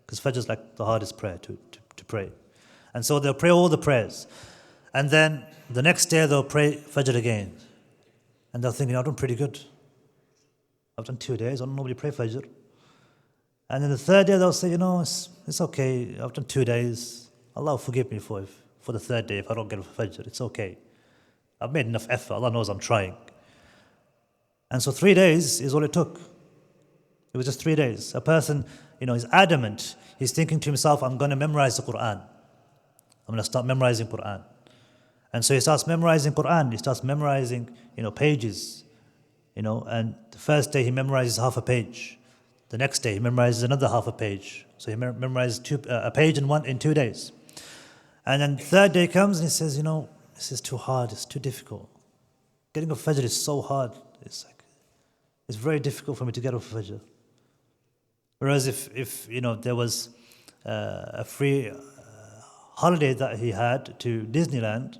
Speaker 1: Because Fajr is like the hardest prayer to pray. And so they'll pray all the prayers. And then the next day they'll pray Fajr again. And they'll think, I've done pretty good. I've done 2 days. I don't normally pray Fajr. And then the third day they'll say, it's okay. I've done 2 days. Allah will forgive me for the third day if I don't get up for Fajr. It's okay. I've made enough effort. Allah knows I'm trying. And so 3 days is all it took. It was just 3 days. A person, is adamant. He's thinking to himself, I'm going to memorize the Quran. I'm going to start memorizing Quran. And so he starts memorizing Quran. He starts memorizing, pages. And the first day he memorizes half a page. The next day he memorizes another half a page. So he memorizes a page in 2 days. And then the third day comes and he says, this is too hard, it's too difficult. Getting up Fajr is so hard. It's very difficult for me to get up Fajr. Whereas if there was a free holiday that he had to Disneyland,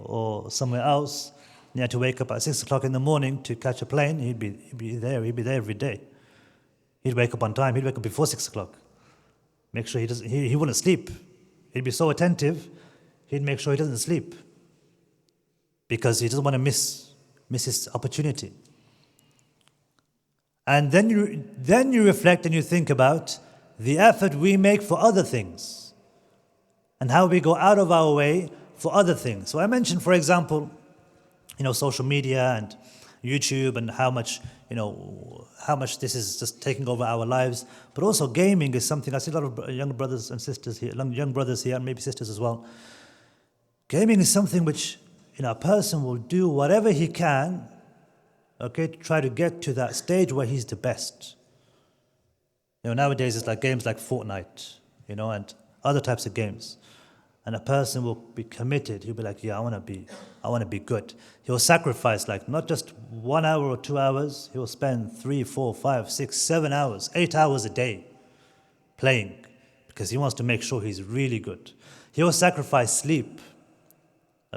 Speaker 1: or somewhere else, and he had to wake up at 6 o'clock in the morning to catch a plane, he'd be there every day. He'd wake up on time, he'd wake up before 6 o'clock. Make sure he wouldn't sleep. He'd be so attentive, he'd make sure he doesn't sleep. Because he doesn't want to miss his opportunity. And then you reflect and you think about the effort we make for other things. And how we go out of our way for other things. So I mentioned, for example, social media and YouTube, and how much this is just taking over our lives. But also gaming is something, I see a lot of young brothers and sisters here, young brothers here, and maybe sisters as well. Gaming is something which, a person will do whatever he can, to try to get to that stage where he's the best. Nowadays it's like games like Fortnite, and other types of games. And a person will be committed. He'll be like, I want to be good. He'll sacrifice not just 1 hour or 2 hours. He'll spend 3, 4, 5, 6, 7 hours, 8 hours a day playing, because he wants to make sure he's really good. He'll sacrifice sleep.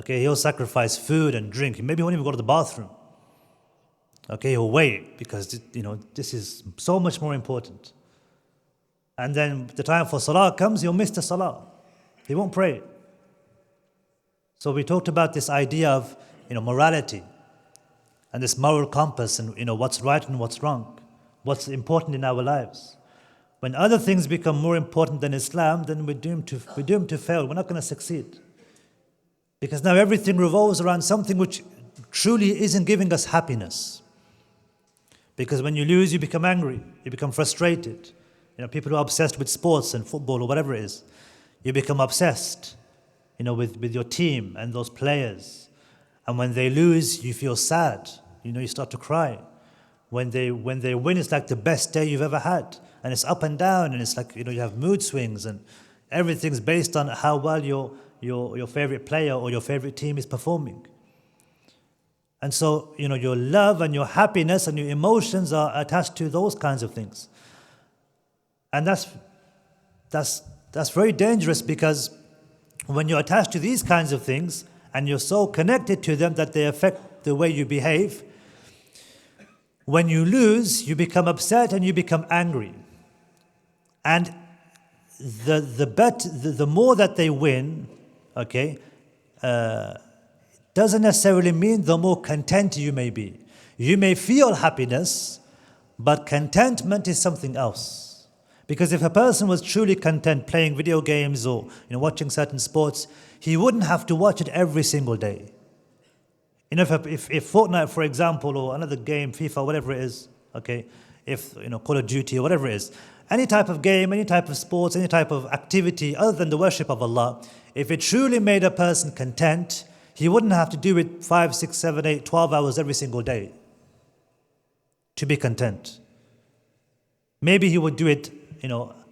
Speaker 1: He'll sacrifice food and drink. Maybe he won't even go to the bathroom. He'll wait, because this is so much more important. And then the time for salah comes, he'll miss the salah. He won't pray. So we talked about this idea of morality and this moral compass, and what's right and what's wrong, what's important in our lives. When other things become more important than Islam, then we're doomed to fail. We're not going to succeed. Because now everything revolves around something which truly isn't giving us happiness. Because when you lose, you become angry, you become frustrated. People who are obsessed with sports and football or whatever it is, you become obsessed, with your team and those players. And when they lose, you feel sad. You start to cry. When they win, it's like the best day you've ever had. And it's up and down, and it's like, you have mood swings, and everything's based on how well your favorite player or your favorite team is performing. And so, your love and your happiness and your emotions are attached to those kinds of things. And that's very dangerous, because when you're attached to these kinds of things and you're so connected to them that they affect the way you behave, when you lose, you become upset and you become angry. And the more that they win, doesn't necessarily mean the more content you may be. You may feel happiness, But contentment is something else. Because if a person was truly content playing video games or watching certain sports, he wouldn't have to watch it every single day. If Fortnite, for example, or another game, FIFA, whatever it is, okay, if Call of Duty or whatever it is, any type of game, any type of sports, any type of activity other than the worship of Allah, if it truly made a person content, he wouldn't have to do it 5, 6, 7, 8, 12 hours every single day to be content. Maybe he would do it,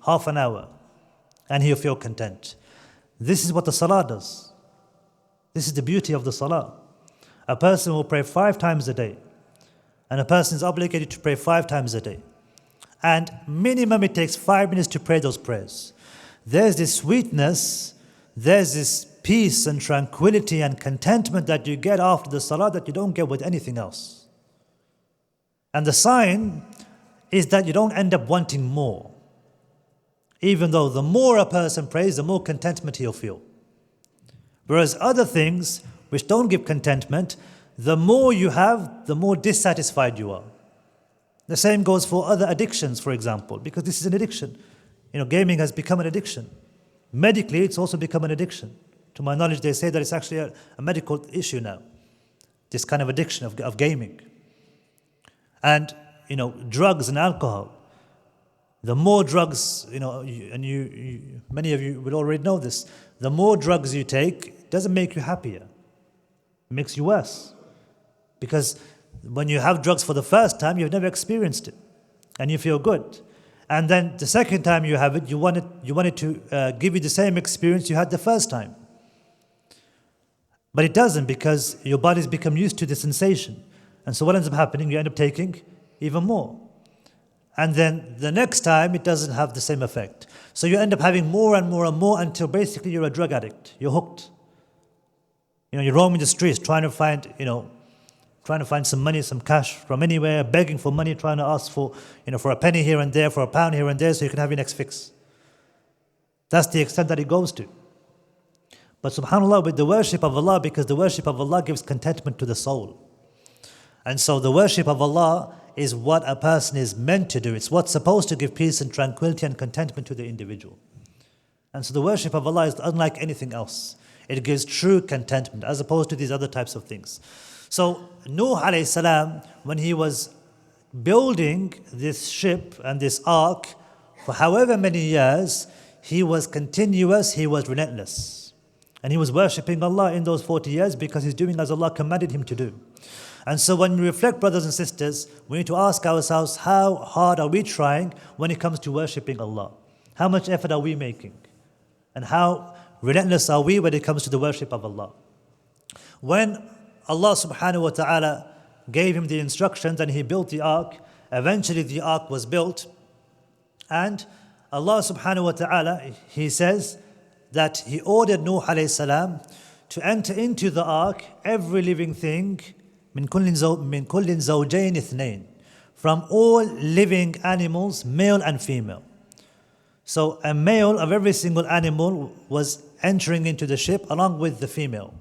Speaker 1: half an hour, and he'll feel content. This is what the salah does. This is the beauty of the salah. A person will pray 5 times a day, and a person is obligated to pray 5 times a day. And minimum it takes 5 minutes to pray those prayers. There's this sweetness, there's this peace and tranquility and contentment that you get after the salah that you don't get with anything else. And the sign is that you don't end up wanting more. Even though the more a person prays, the more contentment he'll feel. Whereas other things which don't give contentment, the more you have, the more dissatisfied you are. The same goes for other addictions, for example, because this is an addiction. Gaming has become an addiction. Medically, it's also become an addiction. To my knowledge, they say that it's actually a medical issue now, this kind of addiction of gaming. And, drugs and alcohol. The more drugs, many of you will already know this, the more drugs you take, it doesn't make you happier. It makes you worse. Because when you have drugs for the first time, you've never experienced it, and you feel good. And then the second time you have it, you want it to give you the same experience you had the first time. But it doesn't, because your body's become used to the sensation. And so what ends up happening, you end up taking even more. And then the next time, it doesn't have the same effect. So you end up having more and more and more until basically you're a drug addict. You're hooked. You're roaming the streets trying to find some money, some cash from anywhere, begging for money, trying to ask for a penny here and there, for a pound here and there, so you can have your next fix. That's the extent that it goes to. But subhanAllah, with the worship of Allah, because the worship of Allah gives contentment to the soul. And so the worship of Allah is what a person is meant to do. It's what's supposed to give peace and tranquility and contentment to the individual. And so the worship of Allah is unlike anything else. It gives true contentment as opposed to these other types of things. So Nuh alayhi salam, when he was building this ship and this ark for however many years, he was continuous, he was relentless. And he was worshipping Allah in those 40 years because he's doing as Allah commanded him to do. And so when we reflect, brothers and sisters, we need to ask ourselves, how hard are we trying when it comes to worshipping Allah? How much effort are we making? And how relentless are we when it comes to the worship of Allah? When Allah subhanahu wa ta'ala gave him the instructions and he built the ark, eventually the ark was built, and Allah subhanahu wa ta'ala, he says that he ordered Nuh alayhi salam to enter into the ark every living thing من كل زوجين اثنين, from all living animals, male and female. So a male of every single animal was entering into the ship along with the female.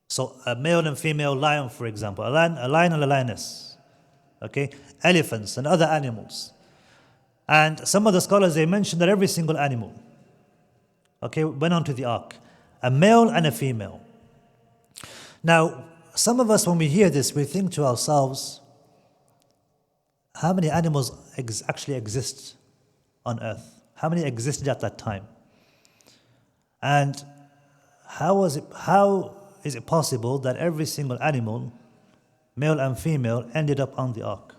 Speaker 1: So a male and female lion, for example, a lion and a lioness, okay, elephants and other animals. And some of the scholars, they mentioned that every single animal, okay, went onto the ark, a male and a female. Now, some of us, when we hear this, we think to ourselves, how many animals actually exist on earth? How many existed at that time? And how is it possible that every single animal, male and female, ended up on the ark?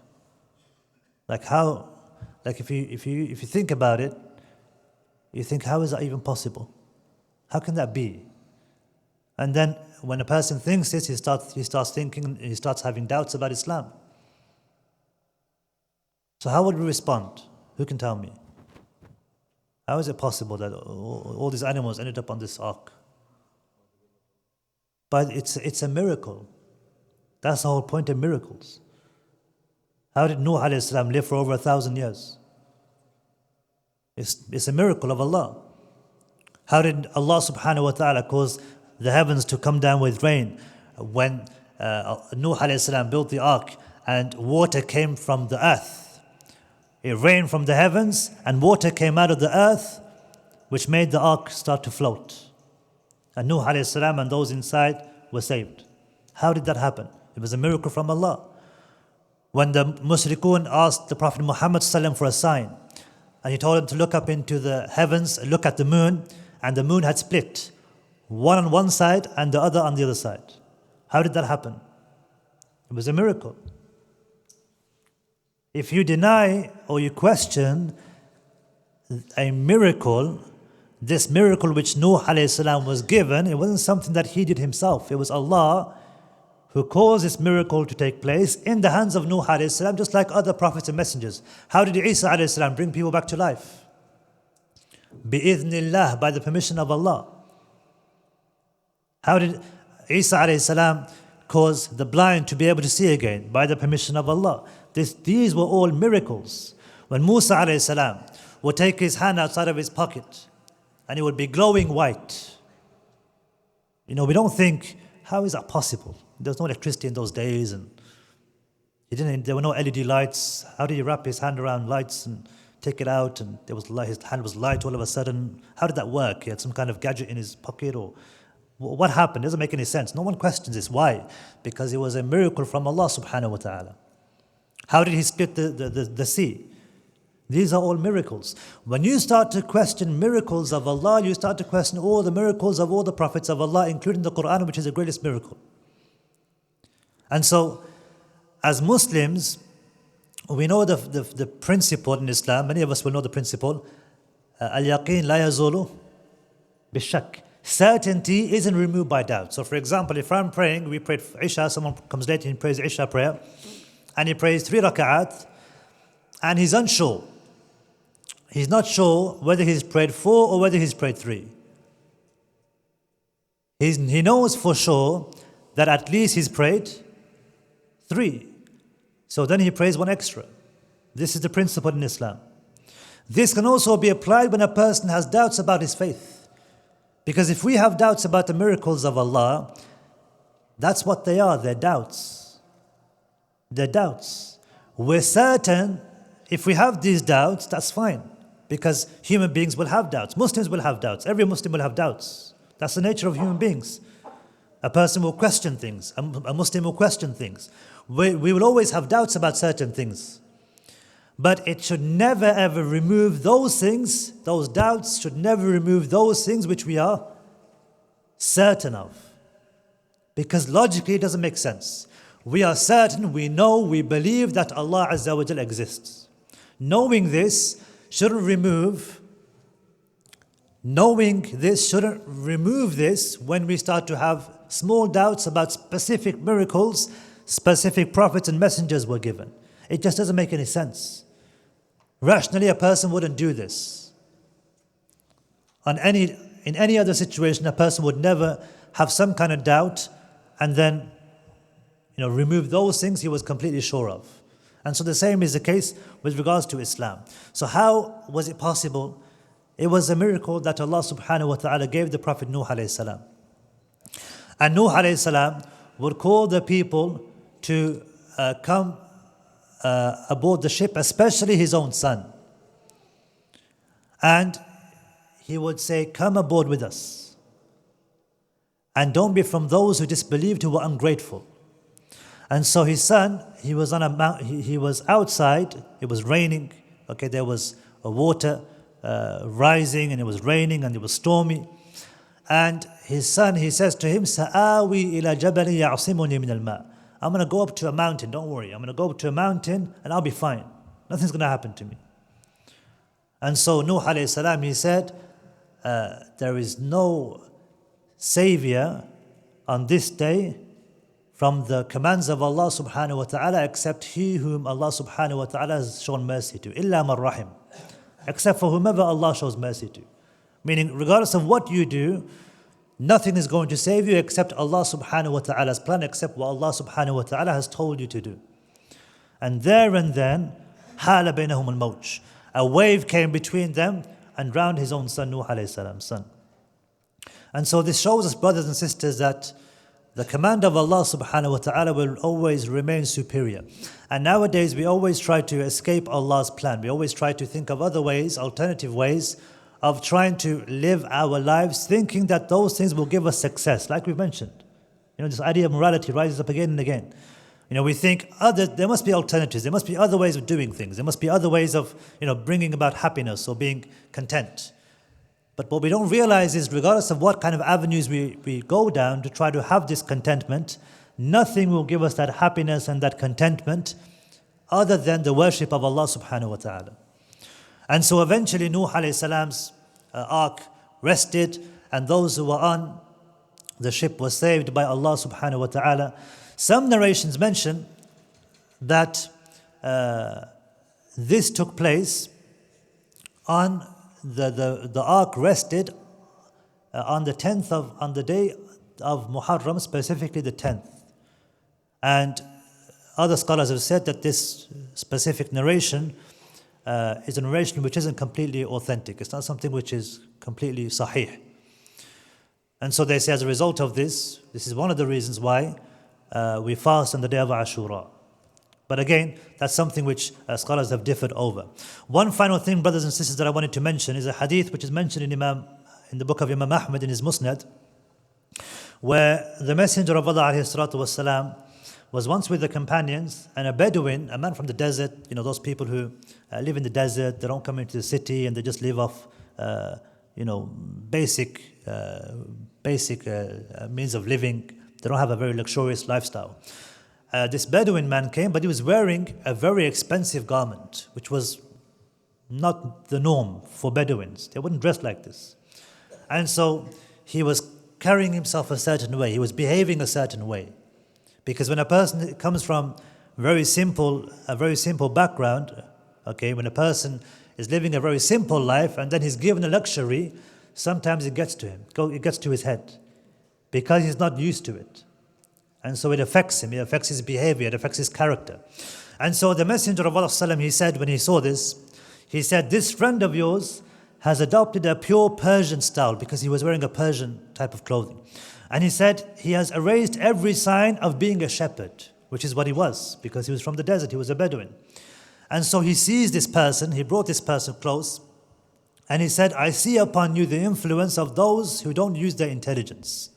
Speaker 1: If you think about it, you think, how is that even possible? How can that be? And then when a person thinks this, he starts thinking, he starts having doubts about Islam. So how would we respond? Who can tell me? How is it possible that all these animals ended up on this ark? But it's a miracle. That's the whole point of miracles. How did Nuh alayhi salam live for over 1,000 years? It's a miracle of Allah. How did Allah subhanahu wa ta'ala cause the heavens to come down with rain when Nuh alayhi salam built the ark, and water came from the earth. It rained from the heavens and water came out of the earth, which made the ark start to float. And Nuh alayhi salam and those inside were saved. How did that happen? It was a miracle from Allah. When the mushrikun asked the Prophet Muhammad sallam for a sign, and he told them to look up into the heavens, look at the moon, and the moon had split, one on one side and the other on the other side. How did that happen? It was a miracle. If you deny or you question a miracle, this miracle which Nuh alayhi salam was given, it wasn't something that he did himself. It was Allah who caused this miracle to take place in the hands of Nuh alayhi salam, just like other prophets and messengers. How did Isa alayhi salam bring people back to life? Bi-idhnillah, by the permission of Allah. How did Isa alayhi salam cause the blind to be able to see again? By the permission of Allah. These were all miracles. When Musa alayhi salam would take his hand outside of his pocket and it would be glowing white. We don't think, how is that possible? There was no electricity in those days, and there were no LED lights. How did he wrap his hand around lights and take it out, and his hand was light all of a sudden? How did that work? He had some kind of gadget in his pocket, or what happened? It doesn't make any sense. No one questions this. Why? Because it was a miracle from Allah subhanahu wa ta'ala. How did he split the sea? These are all miracles. When you start to question miracles of Allah, you start to question all the miracles of all the prophets of Allah, including the Quran, which is the greatest miracle. And so, as Muslims, we know the principle in Islam. Many of us will know the principle. Al-yaqeen la yazulu bi-shak. Certainty isn't removed by doubt. So for example, if I'm praying, we prayed Isha, someone comes later and prays Isha prayer, and he prays 3 raka'at, and he's unsure. He's not sure whether he's prayed 4 or whether he's prayed 3. He knows for sure that at least he's prayed 3. So then he prays 1 extra. This is the principle in Islam. This can also be applied when a person has doubts about his faith. Because if we have doubts about the miracles of Allah, that's what they are, they're doubts. They're doubts. We're certain if we have these doubts, that's fine. Because human beings will have doubts. Muslims will have doubts. Every Muslim will have doubts. That's the nature of human beings. A person will question things. A Muslim will question things. We will always have doubts about certain things. But it should never ever remove those things, those doubts should never remove those things which we are certain of. Because logically it doesn't make sense. We are certain, we know, we believe that Allah Azza wa Jal exists. Knowing this shouldn't remove this when we start to have small doubts about specific miracles, specific prophets and messengers were given. It just doesn't make any sense. Rationally, a person wouldn't do this. In any other situation, a person would never have some kind of doubt and then remove those things he was completely sure of. And so the same is the case with regards to Islam. So how was it possible? It was a miracle that Allah subhanahu wa ta'ala gave the Prophet Nuh alayhi salam. And Nuh alayhi salam would call the people to come aboard the ship, especially his own son. And he would say, come aboard with us. And don't be from those who disbelieved, who were ungrateful. And so his son, he was on a mount, he was outside, it was raining, there was a water rising, and it was raining, and it was stormy. And his son, he says to him, Sa'awi ila jabali ya'asimuni min al-ma'. I'm going to go up to a mountain, don't worry. I'm going to go up to a mountain and I'll be fine. Nothing's going to happen to me. And so Nuh alayhi salam, he said, there is no savior on this day from the commands of Allah subhanahu wa ta'ala except he whom Allah subhanahu wa ta'ala has shown mercy to. Illa man rahim. Except for whomever Allah shows mercy to. Meaning, regardless of what you do, nothing is going to save you except Allah subhanahu wa ta'ala's plan, except what Allah subhanahu wa ta'ala has told you to do. And there and then, حَالَ بَيْنَهُمُ الْمَوْجِ. A wave came between them and drowned his own son, Nuh alayhi salam's son. And so this shows us, brothers and sisters, that The command of Allah subhanahu wa ta'ala will always remain superior. And nowadays we always try to escape Allah's plan. We always try to think of other ways, alternative ways of trying to live our lives, thinking that those things will give us success, like we mentioned. This idea of morality rises up again and again. We think there must be alternatives, there must be other ways of doing things, there must be other ways of bringing about happiness or being content. But what we don't realize is, regardless of what kind of avenues we go down to try to have this contentment, nothing will give us that happiness and that contentment other than the worship of Allah subhanahu wa ta'ala. And so eventually Nuh alayhi salam's ark rested, and those who were on the ship were saved by Allah subhanahu wa ta'ala. Some narrations mention that this took place on the ark rested on the day of Muharram, specifically the 10th. And other scholars have said that this specific narration is a narration which isn't completely authentic. It's not something which is completely sahih. And so they say, as a result of this is one of the reasons why we fast on the day of Ashura. But again, that's something which scholars have differed over. One final thing, brothers and sisters, that I wanted to mention is a hadith which is mentioned in the book of Imam Ahmad in his Musnad, where the Messenger of Allah ﷺ was once with the companions, and a Bedouin, a man from the desert, those people who live in the desert, they don't come into the city, and they just live off basic means of living. They don't have a very luxurious lifestyle. This Bedouin man came, but he was wearing a very expensive garment, which was not the norm for Bedouins. They wouldn't dress like this. And so he was carrying himself a certain way. He was behaving a certain way. Because when a person comes from a very simple background, when a person is living a very simple life and then he's given a luxury, sometimes it gets to him, it gets to his head, because he's not used to it. And so it affects him, it affects his behavior, it affects his character. And so the Messenger of Allah, he said, when he saw this, he said, this friend of yours has adopted a pure Persian style, because he was wearing a Persian type of clothing. And he said, he has erased every sign of being a shepherd, which is what he was, because he was from the desert, he was a Bedouin. And so he sees this person, he brought this person close, and he said, I see upon you the influence of those who don't use their intelligence.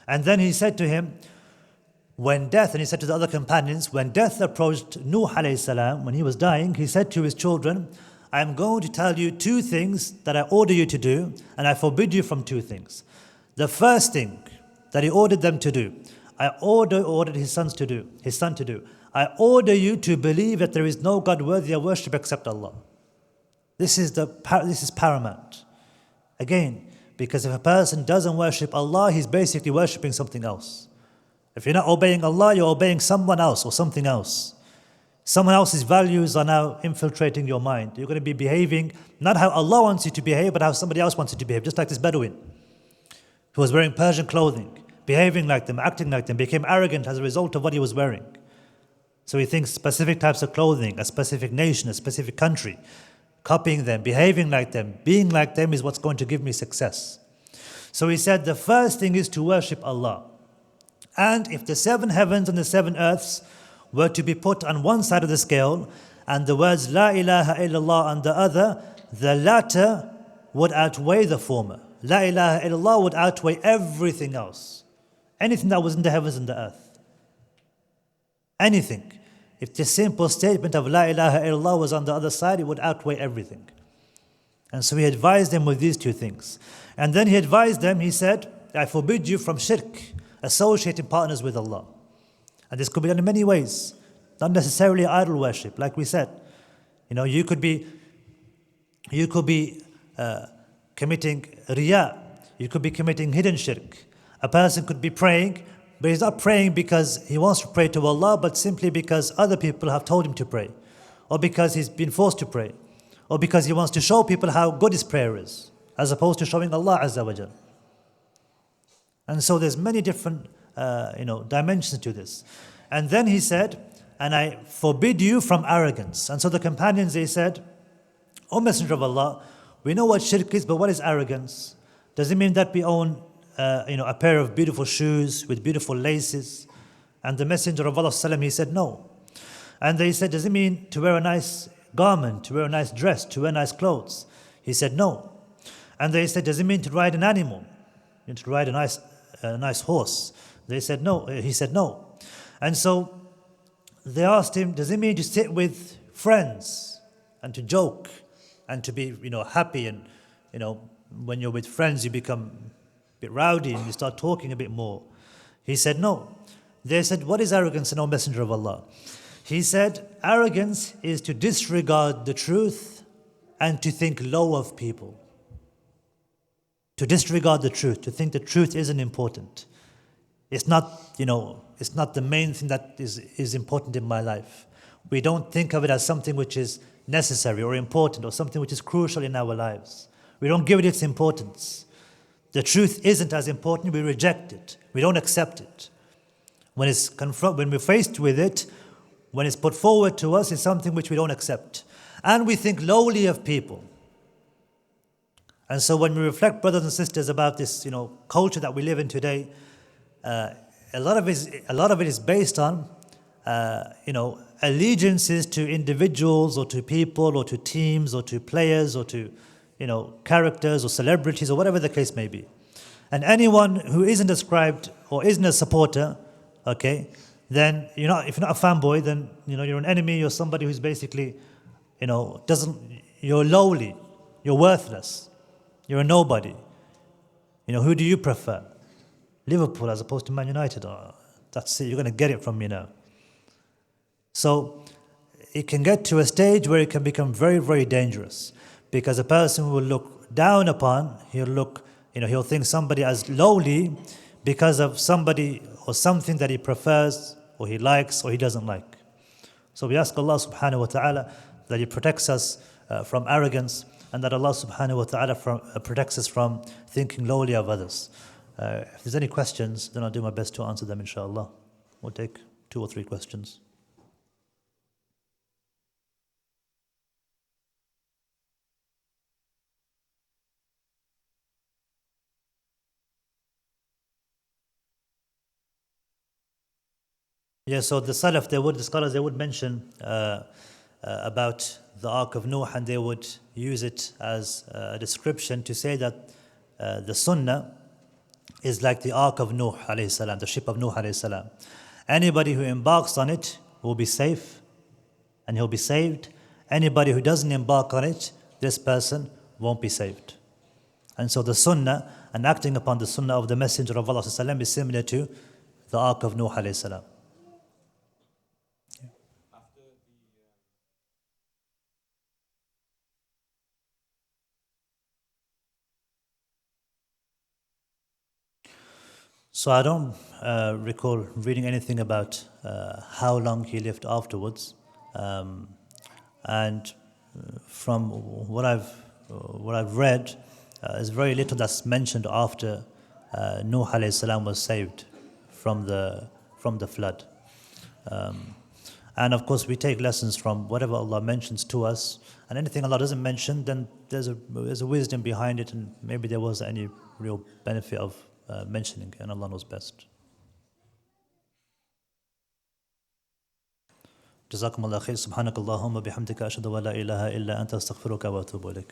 Speaker 1: And then he said to him, and he said to the other companions, when death approached Nuh alayhi salam, when he was dying, he said to his children, I am going to tell you two things that I order you to do, and I forbid you from two things. The first thing that he ordered them to do, ordered his son to do. I order you to believe that there is no God worthy of worship except Allah. This is paramount. Again, because if a person doesn't worship Allah, he's basically worshipping something else. If you're not obeying Allah, you're obeying someone else or something else. Someone else's values are now infiltrating your mind. You're going to be behaving not how Allah wants you to behave, but how somebody else wants you to behave. Just like this Bedouin, who was wearing Persian clothing, behaving like them, acting like them, became arrogant as a result of what he was wearing. So he thinks specific types of clothing, a specific nation, a specific country, copying them, behaving like them, being like them is what's going to give me success. So he said, the first thing is to worship Allah. And if the 7 heavens and the 7 earths were to be put on one side of the scale, and the words La ilaha illallah on the other, the latter would outweigh the former. La ilaha illallah would outweigh everything else. Anything that was in the heavens and the earth. Anything. If the simple statement of La ilaha illallah was on the other side, it would outweigh everything. And so he advised them with these two things. And then he advised them, he said, I forbid you from shirk, associating partners with Allah. And this could be done in many ways, not necessarily idol worship, like we said. You could be committing riyā, you could be committing hidden shirk. A person could be praying, but he's not praying because he wants to pray to Allah, but simply because other people have told him to pray, or because he's been forced to pray, or because he wants to show people how good his prayer is, as opposed to showing Allah Azza wa Jal. And so there's many different dimensions to this. And then he said, and I forbid you from arrogance. And so the companions, they said, O Messenger of Allah, we know what shirk is, but what is arrogance? Does it mean that we own a pair of beautiful shoes with beautiful laces? And the Messenger of Allah ﷺ, he said, no. And they said, does it mean to wear a nice garment, to wear a nice dress, to wear nice clothes? He said, no. And they said, does it mean to ride an animal, to ride a nice horse? They said, no. He said, no. And so they asked him, does it mean to sit with friends and to joke and to be, happy? And, when you're with friends, you become a bit rowdy and you start talking a bit more. He said, no. They said, what is arrogance, O Messenger of Allah? He said, arrogance is to disregard the truth and to think low of people. To disregard the truth, to think the truth isn't important. It's not, it's not the main thing that is important in my life. We don't think of it as something which is necessary or important or something which is crucial in our lives. We don't give it its importance. The truth isn't as important, we reject it. We don't accept it. When we're faced with it, when it's put forward to us, it's something which we don't accept. And we think lowly of people. And so when we reflect, brothers and sisters, about this, culture that we live in today, a lot of it is based on, allegiances to individuals or to people or to teams or to players or to, characters or celebrities or whatever the case may be. And anyone who isn't ascribed or isn't a supporter, okay, then if you're not a fanboy, then you're an enemy. You're somebody who's basically, you're lowly, you're worthless. You're a nobody. Who do you prefer? Liverpool as opposed to Man United? Oh, that's it, you're going to get it from me now. So it can get to a stage where it can become very, very dangerous, because a person will look down upon, he'll think somebody as lowly because of somebody or something that he prefers or he likes or he doesn't like. So we ask Allah subhanahu wa ta'ala that He protects us from arrogance, and that Allah subhanahu wa ta'ala protects us from thinking lowly of others. If there's any questions, then I'll do my best to answer them, inshallah. We'll take 2 or 3 questions. Yeah, so the Salaf, the scholars, they would mention about the Ark of Nuh, and they would use it as a description to say that the Sunnah is like the Ark of Nuh alayhi salam, the ship of Nuh alayhi salam. Anybody who embarks on it will be safe and he'll be saved. Anybody who doesn't embark on it, this person won't be saved. And so the Sunnah and acting upon the Sunnah of the Messenger of Allah is similar to the Ark of Nuh alayhi salam. So I don't recall reading anything about how long he lived afterwards, and from what I've read, there's very little that's mentioned after Nuh alayhi salam was saved from the flood. And of course, we take lessons from whatever Allah mentions to us, and anything Allah doesn't mention, then there's a wisdom behind it, and maybe there wasn't any real benefit of mentioning, and Allah knows best. جزاكم الله خير. سبحانك اللهم وبحمدك أشهد أن لا إله إلا أنت أستغفرك وأتوب إليك.